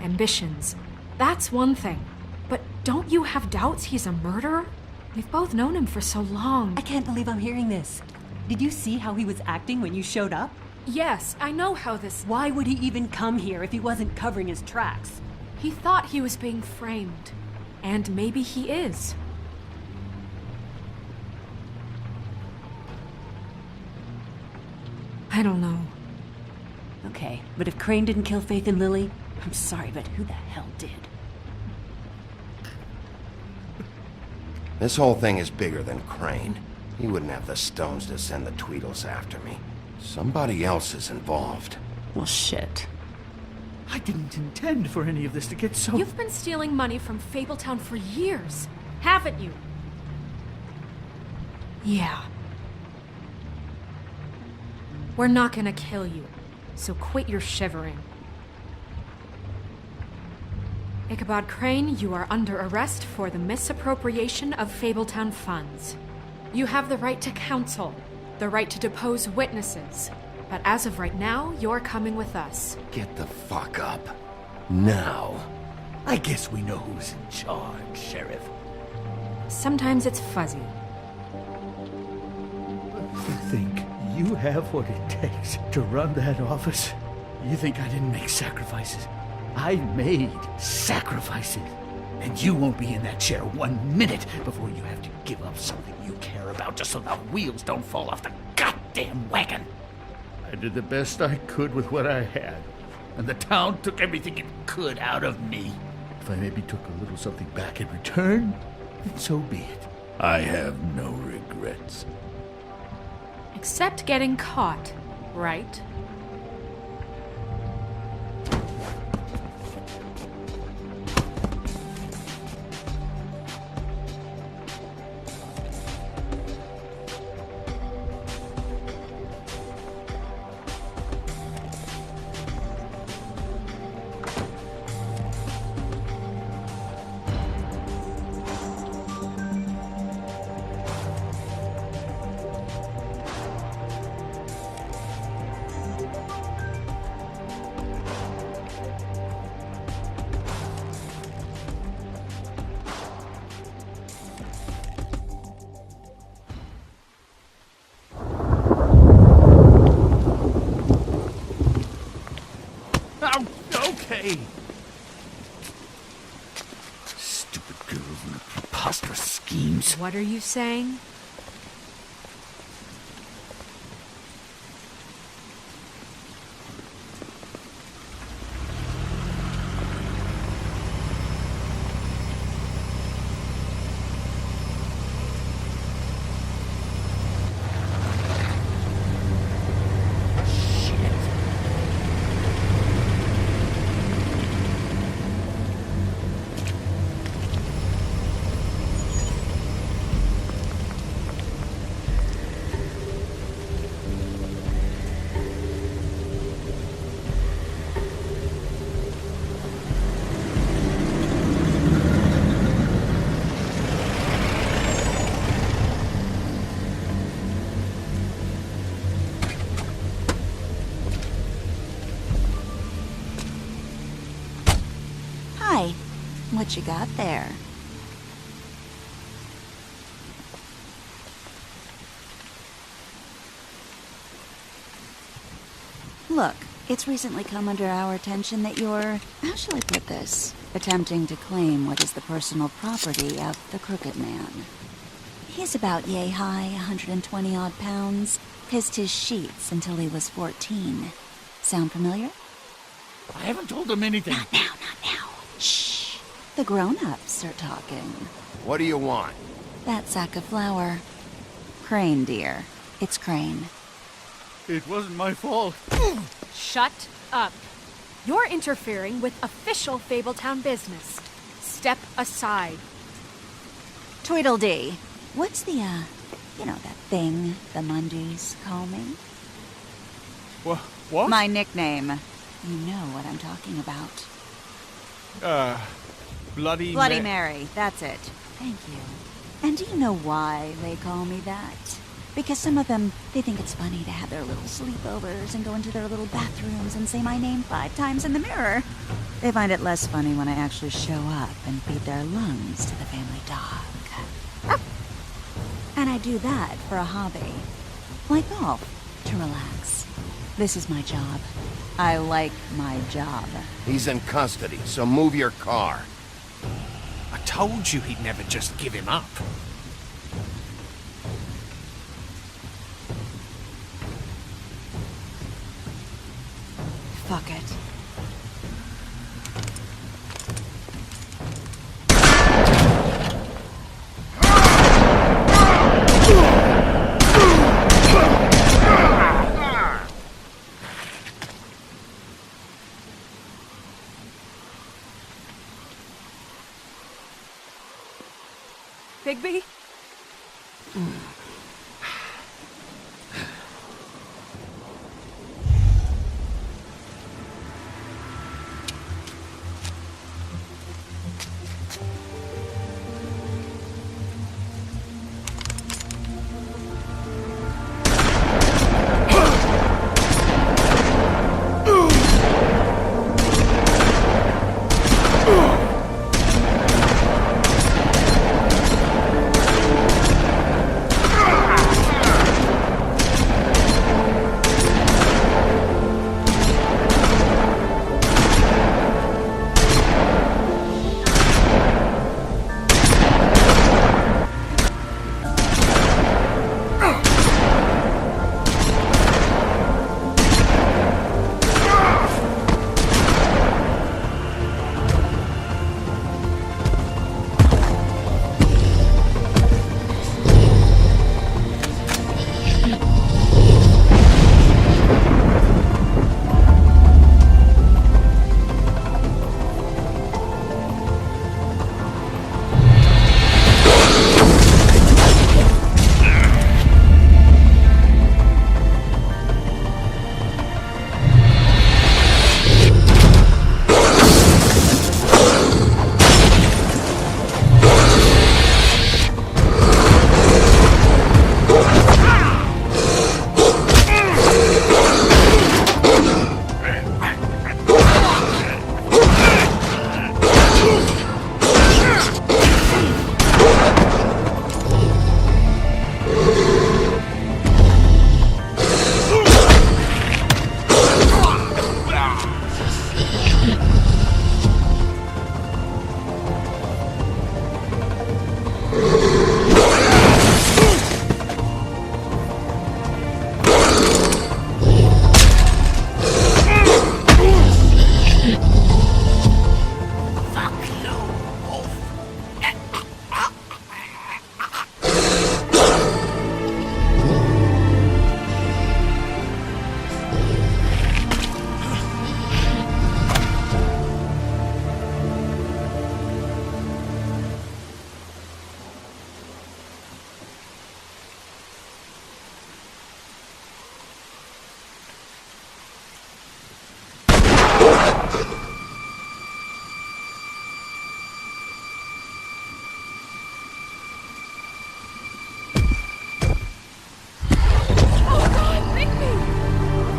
ambitions. That's one thing. But don't you have doubts he's a murderer? We've both known him for so long. I can't believe I'm hearing this. Did you see how he was acting when you showed up? Yes, I know how this... Why would he even come here if he wasn't covering his tracks? He thought he was being framed. And maybe he is. I don't know. Okay, but if Crane didn't kill Faith and Lily, I'm sorry, but who the hell did? This whole thing is bigger than Crane. He wouldn't have the stones to send the Tweedles after me. Somebody else is involved. Well, shit. I didn't intend for any of this to get so... You've been stealing money from Fabletown for years, haven't you? Yeah. We're not gonna kill you, so quit your shivering. Ichabod Crane, you are under arrest for the misappropriation of Fabletown funds. You have the right to counsel, the right to depose witnesses, but as of right now, you're coming with us. Get the fuck up. Now. I guess we know who's in charge, Sheriff. Sometimes it's fuzzy. think you have what it takes to run that office? You think I didn't make sacrifices? I made sacrifices. And you won't be in that chair 1 minute before you have to give up something you care about just so the wheels don't fall off the goddamn wagon. I did the best I could with what I had, and the town took everything it could out of me. If I maybe took a little something back in return, then so be it. I have no regrets. Except getting caught, right? Okay. Stupid girls and their preposterous schemes. What are you saying? Hi. What you got there? Look, it's recently come under our attention that you're, how shall I put this, attempting to claim what is the personal property of the Crooked Man. He's about yay high, 120 odd pounds, pissed his sheets until he was 14. Sound familiar? I haven't told them anything. Not now, not now. Shh. The grown-ups are talking. What do you want? That sack of flour. Crane, dear. It's Crane. It wasn't my fault. Shut up. You're interfering with official Fabletown business. Step aside. Tweedledee. What's the, you know that thing the Mundys call me? What? My nickname. You know what I'm talking about. Bloody Mary. That's it. Thank you. And do you know why they call me that? Because some of them, they think it's funny to have their little sleepovers and go into their little bathrooms and say my name 5 times in the mirror. They find it less funny when I actually show up and feed their lungs to the family dog. And I do that for a hobby. Like golf, to relax. This is my job. I like my job. He's in custody, so move your car. I told you he'd never just give him up. Fuck it. Bigby?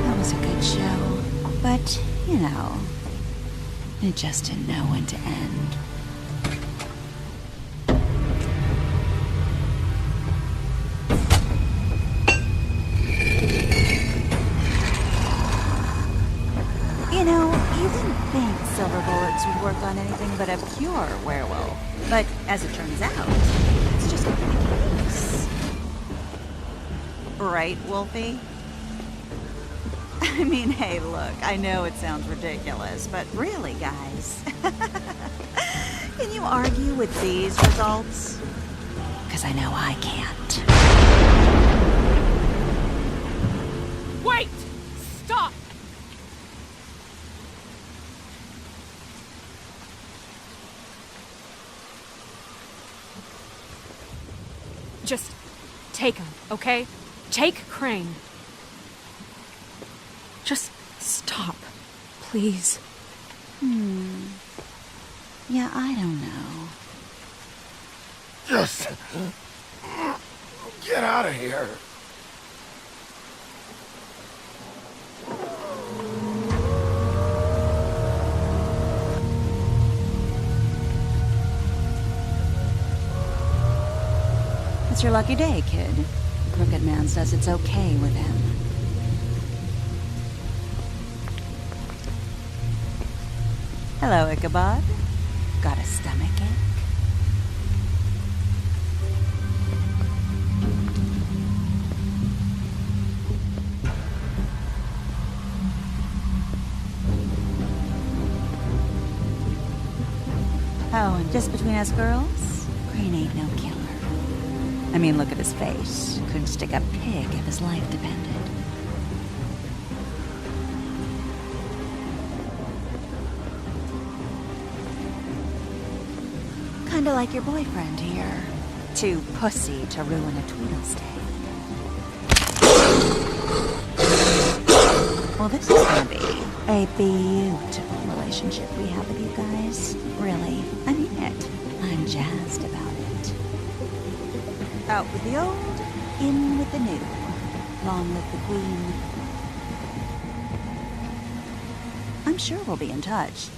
That was a good show. But, you know, it just didn't know when to end. You know, you didn't think silver bullets would work on anything but a pure werewolf. But as it turns out, it's just not the case. Right, Wolfie? I mean, hey, look, I know it sounds ridiculous, but really, guys, can you argue with these results? Because I know I can't. Wait! Stop! Just take him, okay? Take Crane. Just stop, please. Yeah, I don't know. Just get out of here. It's your lucky day, kid. Crooked Man says it's okay with him. Hello, Ichabod. Got a stomachache? Oh, and just between us girls, Crane ain't no killer. I mean, look at his face. Couldn't stick a pig if his life depended. Kinda like your boyfriend here. Too pussy to ruin a Tweedle stay. Well, this is gonna be a beautiful relationship we have with you guys. Really, I mean it. I'm jazzed about it. Out with the old, in with the new. Long live the Queen. I'm sure we'll be in touch.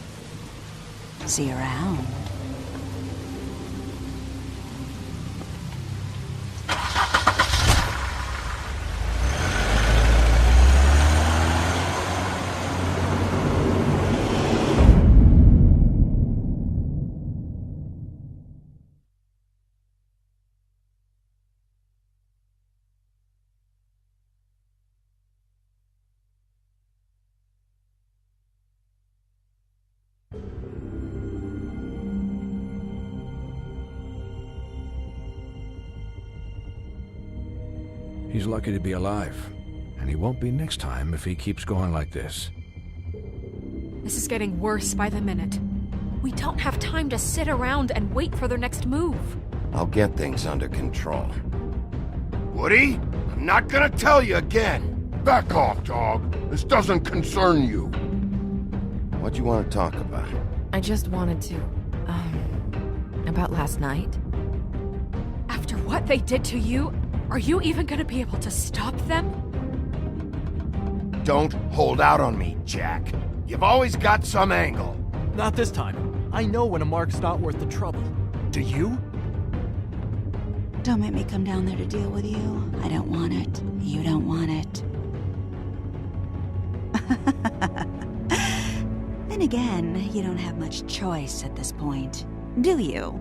See you around. He's lucky to be alive, and he won't be next time if he keeps going like this. This is getting worse by the minute. We don't have time to sit around and wait for their next move. I'll get things under control. Woody, I'm not gonna tell you again. Back off, dog. This doesn't concern you. What do you want to talk about? I just wanted to, about last night. After what they did to you, are you even gonna be able to stop them? Don't hold out on me, Jack. You've always got some angle. Not this time. I know when a mark's not worth the trouble. Do you? Don't make me come down there to deal with you. I don't want it. You don't want it. Then again, you don't have much choice at this point, do you?